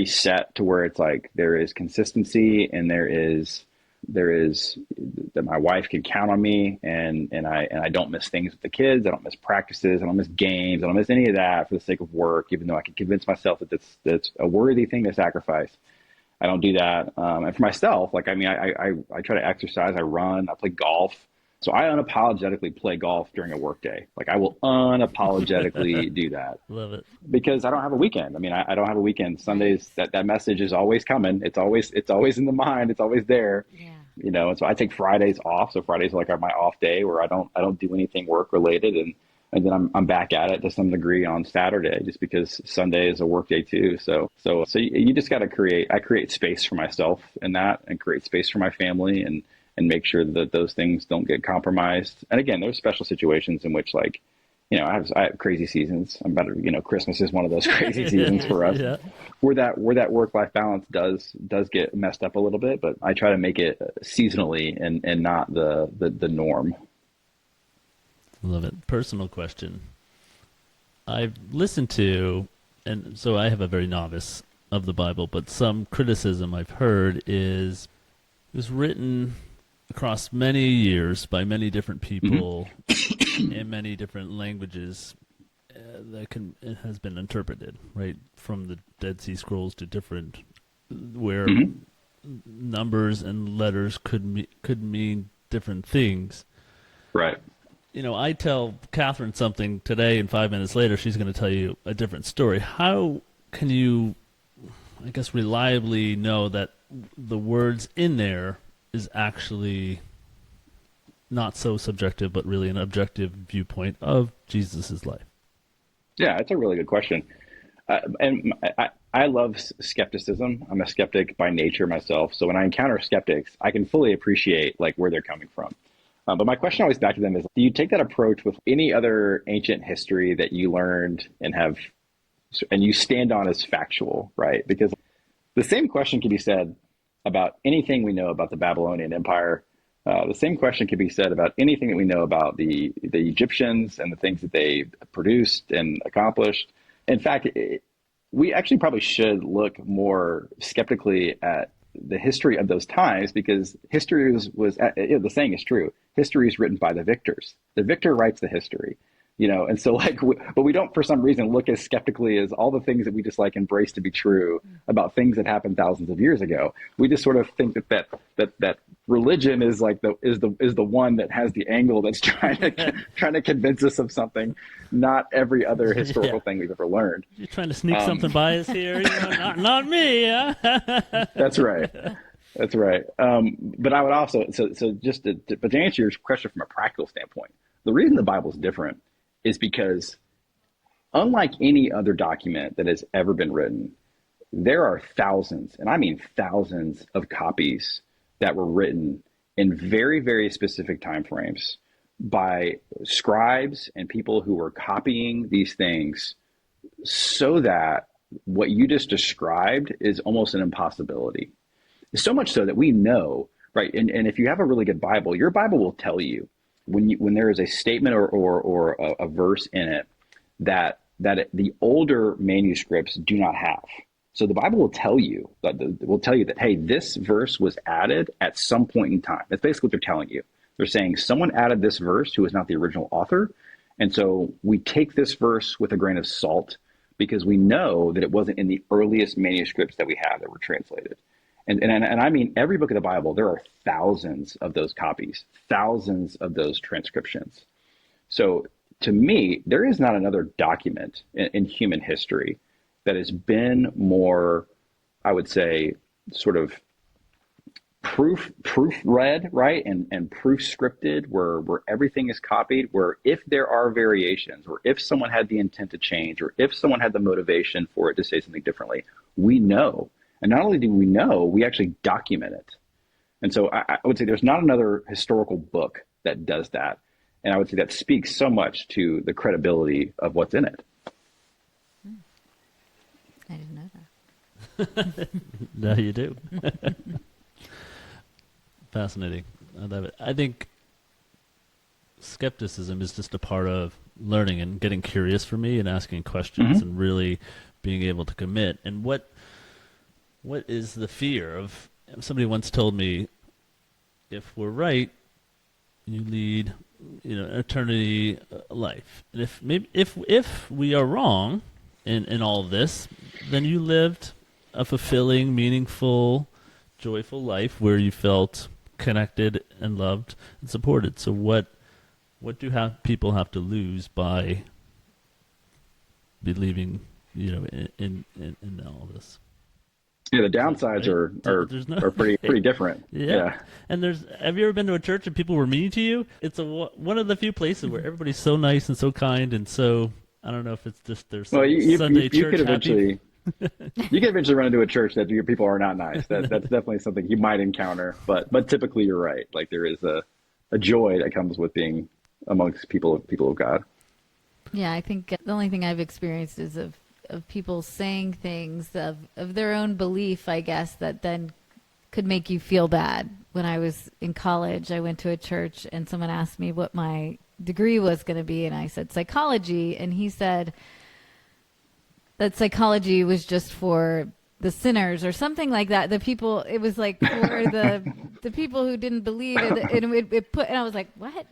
set to where it's like there is consistency, and there is that my wife can count on me, and I don't miss things with the kids. I don't miss practices. I don't miss games. I don't miss any of that for the sake of work, even though I can convince myself that that's a worthy thing to sacrifice. I don't do that. And for myself, like, I mean, I try to exercise, I run, I play golf. So I unapologetically play golf during a work day. Like I will unapologetically do that. Love it. Because I don't have a weekend. I mean, I don't have a weekend. Sundays, that message is always coming. It's always in the mind. It's always there. Yeah. And so I take Fridays off. So Fridays are like my off day where I don't do anything work related, and then I'm back at it to some degree on Saturday, just because Sunday is a work day too. So you just got to I create space for myself in that, and create space for my family, and make sure that those things don't get compromised. And again, there's special situations in which, like, I have crazy seasons. Christmas is one of those crazy seasons for us, Yeah. where that work-life balance does get messed up a little bit, but I try to make it seasonally and not the norm. Love it. Personal question. I've listened to, and so I have a very novice of the Bible, but some criticism I've heard is it was written across many years by many different people in many different languages it has been interpreted, right? From the Dead Sea Scrolls to different, where numbers and letters could mean different things. Right. I tell Catherine something today, and 5 minutes later, she's going to tell you a different story. How can you, I guess, reliably know that the words in there is actually not so subjective, but really an objective viewpoint of Jesus' life? Yeah, it's a really good question. And I love skepticism. I'm a skeptic by nature myself. So when I encounter skeptics, I can fully appreciate like where they're coming from. But my question always back to them is, do you take that approach with any other ancient history that you learned and you stand on as factual, right? Because the same question can be said about anything we know about the Babylonian Empire. The same question can be said about anything that we know about the Egyptians and the things that they produced and accomplished. In fact, we actually probably should look more skeptically at the history of those times, because history was the saying is true. History is written by the victors. The victor writes the history, and so but we don't for some reason look as skeptically as all the things that we just like embrace to be true about things that happened thousands of years ago. We just sort of think that religion is like the one that has the angle that's trying to convince us of something, not every other historical thing we've ever learnred. You're trying to sneak something by us here, not me. Yeah? That's right. That's right. But I would also but to answer your question from a practical standpoint, the reason the Bible is different is because, unlike any other document that has ever been written, there are thousands, and I mean thousands, of copies that were written in very, very specific time frames by scribes and people who were copying these things, so that what you just described is almost an impossibility. So much so that we know, right? And if you have a really good Bible, your Bible will tell you when there is a statement or a verse in it that the older manuscripts do not have. So the Bible will tell you that, hey, this verse was added at some point in time. That's basically what they're telling you. They're saying someone added this verse who is not the original author. And so we take this verse with a grain of salt, because we know that it wasn't in the earliest manuscripts that we have that were translated. And I mean, every book of the Bible, there are thousands of those copies, thousands of those transcriptions. So to me, there is not another document in human history that has been more, I would say, sort of proof read, right? And proof scripted, where everything is copied, where if there are variations, or if someone had the intent to change, or if someone had the motivation for it to say something differently, we know. And not only do we know, we actually document it. And so I would say there's not another historical book that does that. And I would say that speaks so much to the credibility of what's in it. I didn't know that. Now you do. Fascinating. I love it. I think skepticism is just a part of learning and getting curious for me, and asking questions and really being able to commit. And what is the fear of? Somebody once told me, if we're right, you lead, eternity life, and if we are wrong in all of this, then you lived a fulfilling, meaningful, joyful life where you felt connected and loved and supported. So what do people have to lose by believing, in all this? Yeah, the downsides are pretty different. Yeah. And have you ever been to a church and people were mean to you? It's one of the few places where everybody's so nice and so kind, and so I don't know if it's just their Sunday church could eventually, you can eventually run into a church that your people are not nice. That's definitely something you might encounter. But typically you're right. Like there is a joy that comes with being amongst people of God. Yeah, I think the only thing I've experienced is of people saying things of their own belief, I guess, that then could make you feel bad. When I was in college, I went to a church and someone asked me what my degree was going to be, and I said psychology, and he said that psychology was just for the sinners or something like that. The people, it was like for the people who didn't believe it, and I was like, what?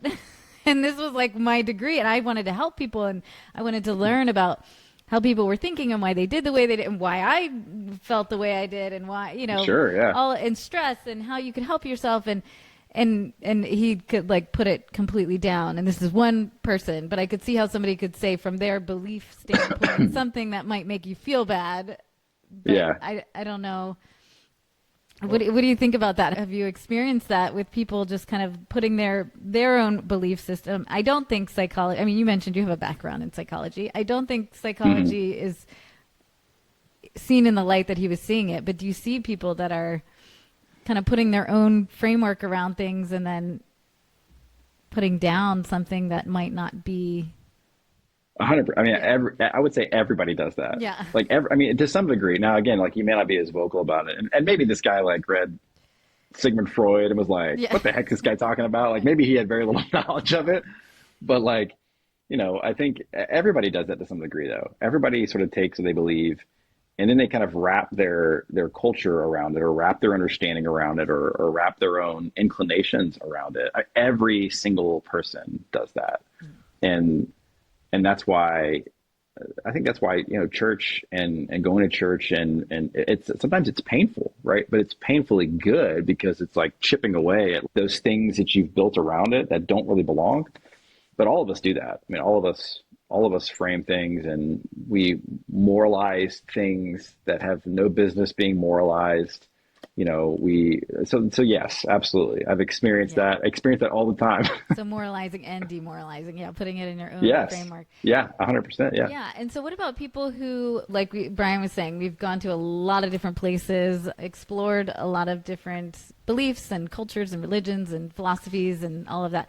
And this was like my degree, and I wanted to help people, and I wanted to learn about how people were thinking and why they did the way they did and why I felt the way I did and why, Sure, yeah. all in stress and how you could help yourself. And he could like put it completely down. And this is one person, but I could see how somebody could say from their belief standpoint something that might make you feel bad. But Yeah. I don't know. What do you think about that? Have you experienced that with people just kind of putting their own belief system? I don't think psychology, I mean, you mentioned you have a background in psychology. I don't think psychology is seen in the light that he was seeing it, but do you see people that are kind of putting their own framework around things and then putting down something that might not be 100%. I mean, I would say everybody does that. Yeah. Like I mean, to some degree. Now, again, like you may not be as vocal about it, and maybe this guy like read Sigmund Freud and was like, "What the heck is this guy talking about?" Like maybe he had very little knowledge of it, but like, I think everybody does that to some degree, though. Everybody sort of takes what they believe, and then they kind of wrap their culture around it, or wrap their understanding around it, or wrap their own inclinations around it. Every single person does that, and that's why I think that's why church and going to church and it's sometimes it's painful, right? But it's painfully good because it's like chipping away at those things that you've built around it that don't really belong. But all of us do that. I mean, all of us frame things and we moralize things that have no business being moralized. So yes, absolutely. I've experienced that. I experience that all the time. So moralizing and demoralizing, putting it in your own framework. Yeah, 100%. Yeah. Yeah. And so what about people who, like Brian was saying, we've gone to a lot of different places, explored a lot of different beliefs and cultures and religions and philosophies and all of that.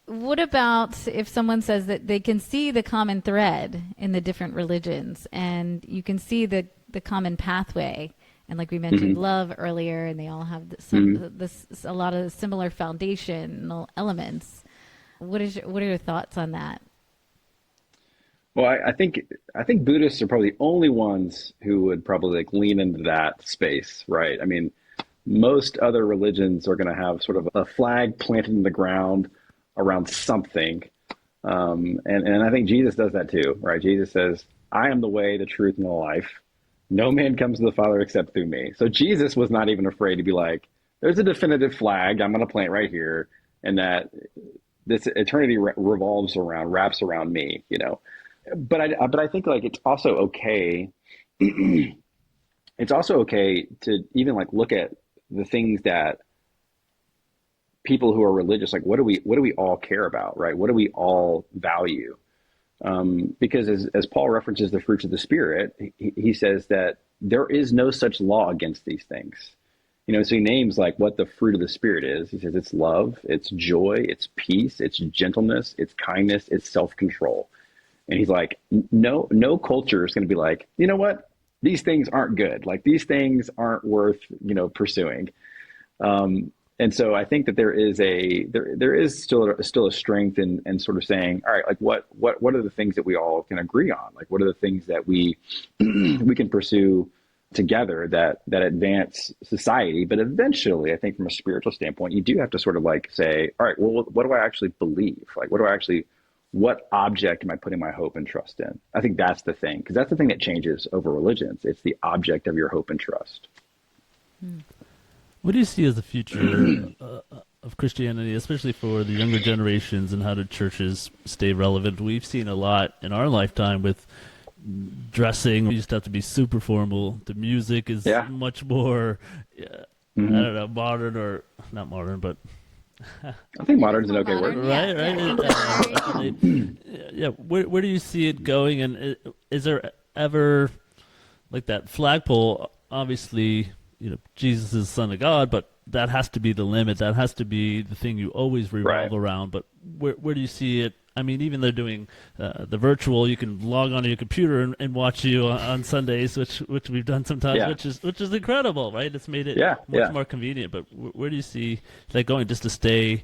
What about if someone says that they can see the common thread in the different religions and you can see the common pathway? And like we mentioned, love earlier, and they all have a lot of similar foundational elements. What are your thoughts on that? Well, I think Buddhists are probably the only ones who would probably like lean into that space, right? I mean, most other religions are going to have sort of a flag planted in the ground around something, and I think Jesus does that too, right? Jesus says, "I am the way, the truth, and the life. No man comes to the Father except through me." So Jesus was not even afraid to be like, there's a definitive flag I'm going to plant right here, and that this eternity wraps around me, But I think like it's also okay. It's also okay to even like look at the things that people who are religious, like what do we all care about, right? What do we all value? Because as Paul references the fruits of the Spirit, he says that there is no such law against these things. So he names like what the fruit of the Spirit is. He says it's love, it's joy, it's peace, it's gentleness, it's kindness, it's self-control. And he's like, no culture is going to be like, you know what? These things aren't good. Like these things aren't worth, pursuing. And so I think that there is still a strength in sort of saying, all right, like what are the things that we all can agree on? Like what are the things that we we can pursue together that advance society? But eventually, I think from a spiritual standpoint, you do have to sort of like say, all right, well, what do I actually believe? Like what object am I putting my hope and trust in? I think that's the thing, because that's the thing that changes over religions. It's the object of your hope and trust. What do you see as the future of Christianity, especially for the younger generations, and how do churches stay relevant? We've seen a lot in our lifetime with dressing. We used to have to be super formal. The music is much more, I don't know, modern or not modern, but I think modern is an okay word. Right. Yeah. Where do you see it going? And is there ever like that flagpole? Obviously, Jesus is the Son of God, but that has to be the limit. That has to be the thing you always revolve around. But where do you see it? I mean, even they're doing the virtual. You can log onto your computer and watch you on Sundays, which we've done sometimes, which is incredible, right? It's made it much more convenient. But where do you see that going, just to stay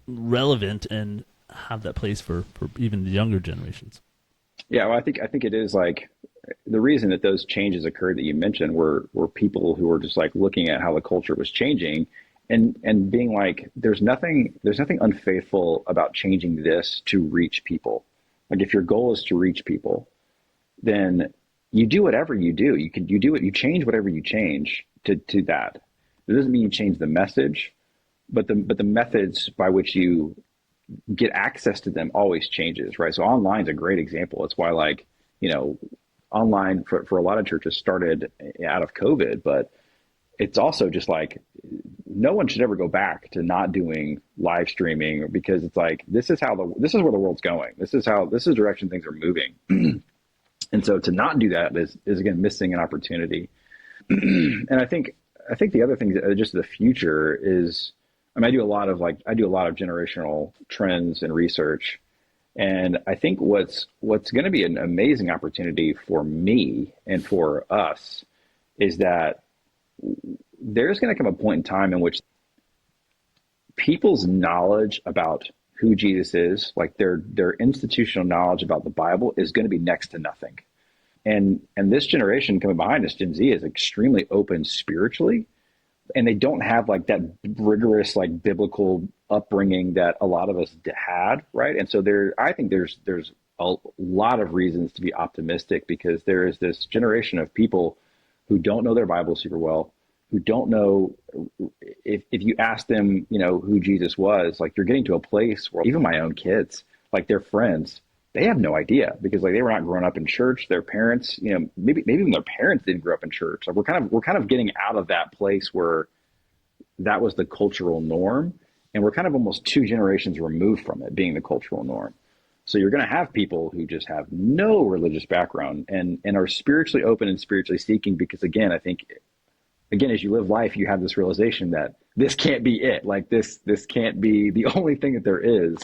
relevant and have that place for even the younger generations? Yeah, well, I think it is like the reason that those changes occurred that you mentioned were people who were just like looking at how the culture was changing and being like, there's nothing unfaithful about changing this to reach people. Like if your goal is to reach people, then you do whatever you do. You change whatever you change to that. It doesn't mean you change the message, but the methods by which you get access to them always changes, right? So online is a great example. It's why, like, online for a lot of churches started out of COVID, but it's also just like, no one should ever go back to not doing live streaming, because it's like, this is where the world's going. This is the direction things are moving. And so to not do that is again, missing an opportunity. And I think the other thing, just the future is, I mean, I do a lot of generational trends and research. And I think what's going to be an amazing opportunity for me and for us is that there's going to come a point in time in which people's knowledge about who Jesus is, like their institutional knowledge about the Bible, is going to be next to nothing. And this generation coming behind us, Gen Z, is extremely open spiritually, and they don't have like that rigorous, like, biblical upbringing that a lot of us had, right? And so I think there's a lot of reasons to be optimistic, because there is this generation of people who don't know their Bible super well, who don't know, if you ask them, who Jesus was, like, you're getting to a place where even my own kids, like their friends, they have no idea, because like they were not growing up in church. Their parents, maybe even their parents didn't grow up in church. Like we're kind of getting out of that place where that was the cultural norm, and we're kind of almost 2 generations removed from it being the cultural norm. So you're going to have people who just have no religious background and are spiritually open and spiritually seeking, because again, I think, as you live life, you have this realization that this can't be it. Like this can't be the only thing that there is.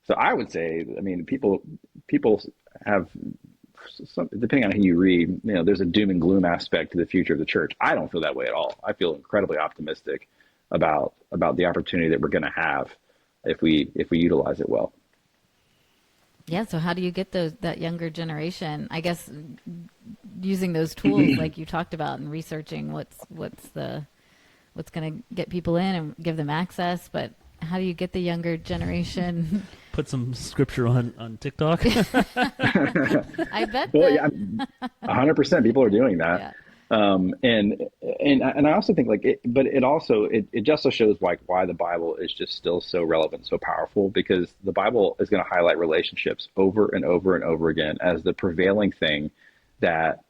So I would say, I mean, people have some, depending on who you read, there's a doom and gloom aspect to the future of the church. I don't feel that way at all. I feel incredibly optimistic about the opportunity that we're going to have if we utilize it well. Yeah. So how do you get that younger generation? I guess using those tools like you talked about, and researching what's going to get people in and give them access. But how do you get the younger generation? Put some scripture on TikTok. I bet. Well, yeah, 100% people are doing that. Yeah. And I also think but it just shows like why the Bible is just still so relevant, so powerful, because the Bible is going to highlight relationships over and over and over again as the prevailing thing that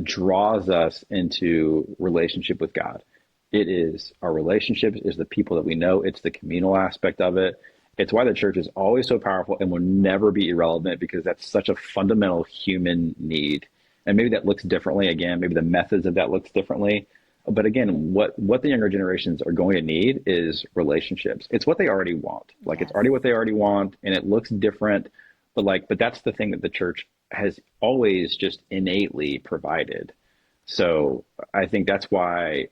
draws us into relationship with God. It is our relationships, is the people that we know. It's the communal aspect of it. It's why the church is always so powerful and will never be irrelevant, because that's such a fundamental human need. And maybe that looks differently. Again, maybe the methods of that looks differently. But again, what the younger generations are going to need is relationships. It's what they already want. Like, yes. It's already what they already want, and it looks different. But that's the thing that the church has always just innately provided. So I think that's why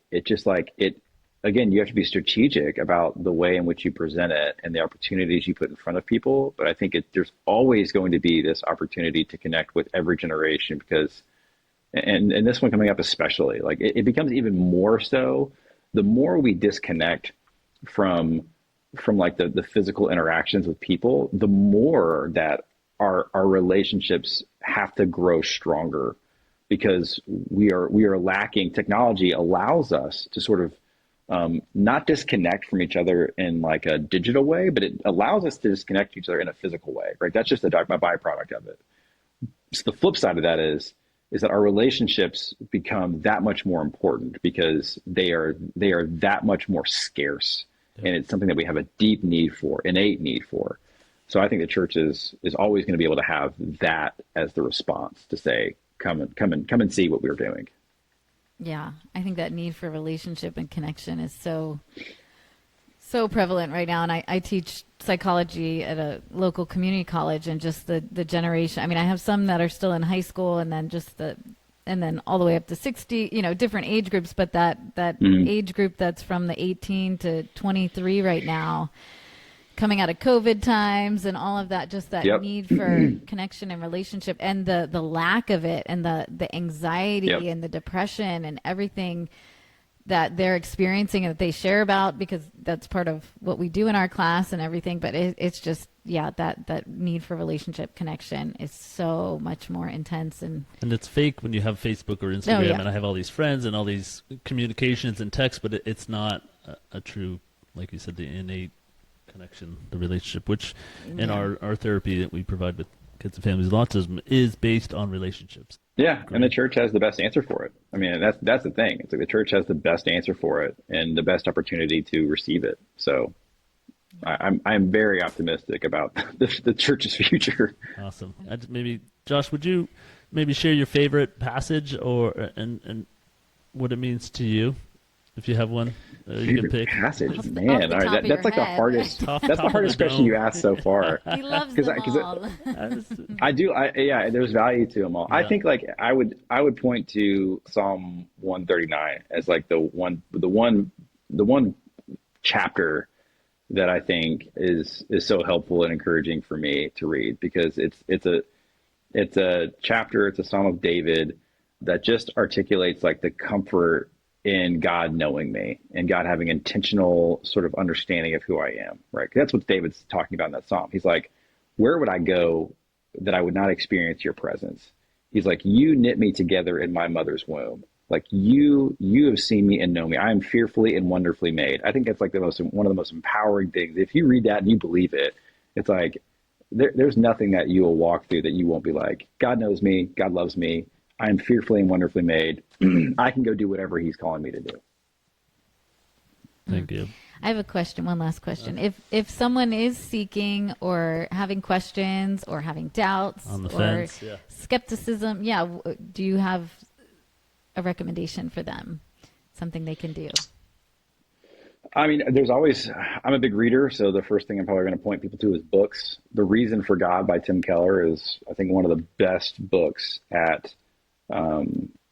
again, you have to be strategic about the way in which you present it and the opportunities you put in front of people. But I think there's always going to be this opportunity to connect with every generation, because, and this one coming up especially, like it becomes even more so the more we disconnect from like the physical interactions with people, the more that our relationships have to grow stronger, because we are lacking. Technology allows us to sort of not disconnect from each other in like a digital way, but it allows us to disconnect each other in a physical way, right? That's just a byproduct of it. So the flip side of that is that our relationships become that much more important, because they are that much more scarce, and it's something that we have a deep need for, innate need for. So I think the church is always going to be able to have that as the response to say, come and see what we're doing. Yeah, I think that need for relationship and connection is so prevalent right now. And I teach psychology at a local community college, and just the generation. I mean, I have some that are still in high school, and then and then all the way up to 60, different age groups. But that age group that's from the 18 to 23 right now, coming out of COVID times and all of that, just that Yep. need for connection and relationship, and the lack of it, and the anxiety Yep. and the depression and everything that they're experiencing and that they share about, because that's part of what we do in our class and everything. But it's just, yeah, that need for relationship connection is so much more intense. And it's fake when you have Facebook or Instagram, Oh, yeah. and I have all these friends and all these communications and text, but it's not a true, like you said, the innate connection, the relationship, which in Yeah. our therapy that we provide with kids and families with autism is based on relationships. Yeah, and the church has the best answer for it. I mean, that's the thing. It's like the church has the best answer for it and the best opportunity to receive it. So I'm very optimistic about the church's future. Awesome. Maybe Josh, would you maybe share your favorite passage and what it means to you, if you have one you can pick? Passage, Off the man. top All right, of that's your like the head. hardest. Top That's the of hardest the question you dome. asked so far. he loves 'Cause them I- all. I do. Yeah, there's value to them all. I Yeah. think like I would point to Psalm 139 as like the one chapter that I think is so helpful and encouraging for me to read, because it's a chapter, it's a Psalm of David that just articulates like the comfort in God knowing me and God having intentional sort of understanding of who I am, right? 'Cause that's what David's talking about in that Psalm. He's like, where would I go that I would not experience your presence? He's like, you knit me together in my mother's womb. Like you have seen me and know me. I am fearfully and wonderfully made. I think that's like one of the most empowering things. If you read that and you believe it, it's like, there's nothing that you will walk through that you won't be like, God knows me. God loves me. I am fearfully and wonderfully made. I can go do whatever he's calling me to do. Thank you. I have a question, one last question. If someone is seeking or having questions or having doubts On the or fence, yeah. skepticism, do you have a recommendation for them? Something they can do? I mean, I'm a big reader, so the first thing I'm probably going to point people to is books. The Reason for God by Tim Keller is, I think, one of the best books at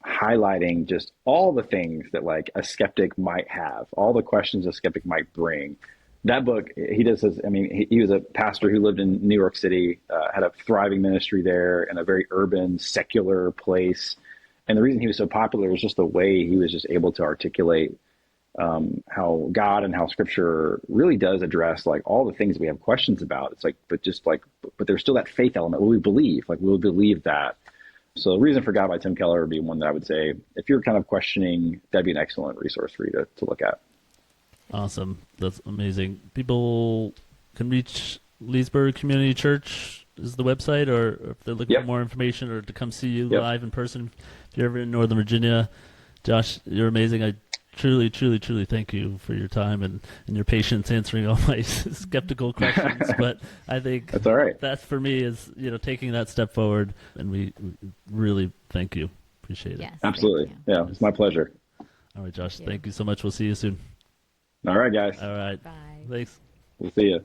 highlighting just all the things that like a skeptic might have, all the questions a skeptic might bring. That book, he does this. I mean, he was a pastor who lived in New York City, had a thriving ministry there in a very urban, secular place. And the reason he was so popular is just the way he was just able to articulate how God and how Scripture really does address like all the things we have questions about. It's like, but there's still that faith element. Will we believe? Like, will we believe that? So The Reason for God by Tim Keller would be one that I would say, if you're kind of questioning, that'd be an excellent resource for you to look at. Awesome. That's amazing. People can reach Leesburg Community Church is the website, or if they're looking Yep. for more information or to come see you Yep. live in person, if you're ever in Northern Virginia. Josh, you're amazing. I truly, truly, truly thank you for your time and your patience answering all my skeptical questions. But I think That's all right. that's for me is, taking that step forward, and we really thank you. Appreciate it. Yes. Absolutely. Thank you. Yeah, it's my pleasure. All right, Josh, Thank you. thank you so much. We'll see you soon. All right, guys. All right. Bye. Thanks. We'll see you.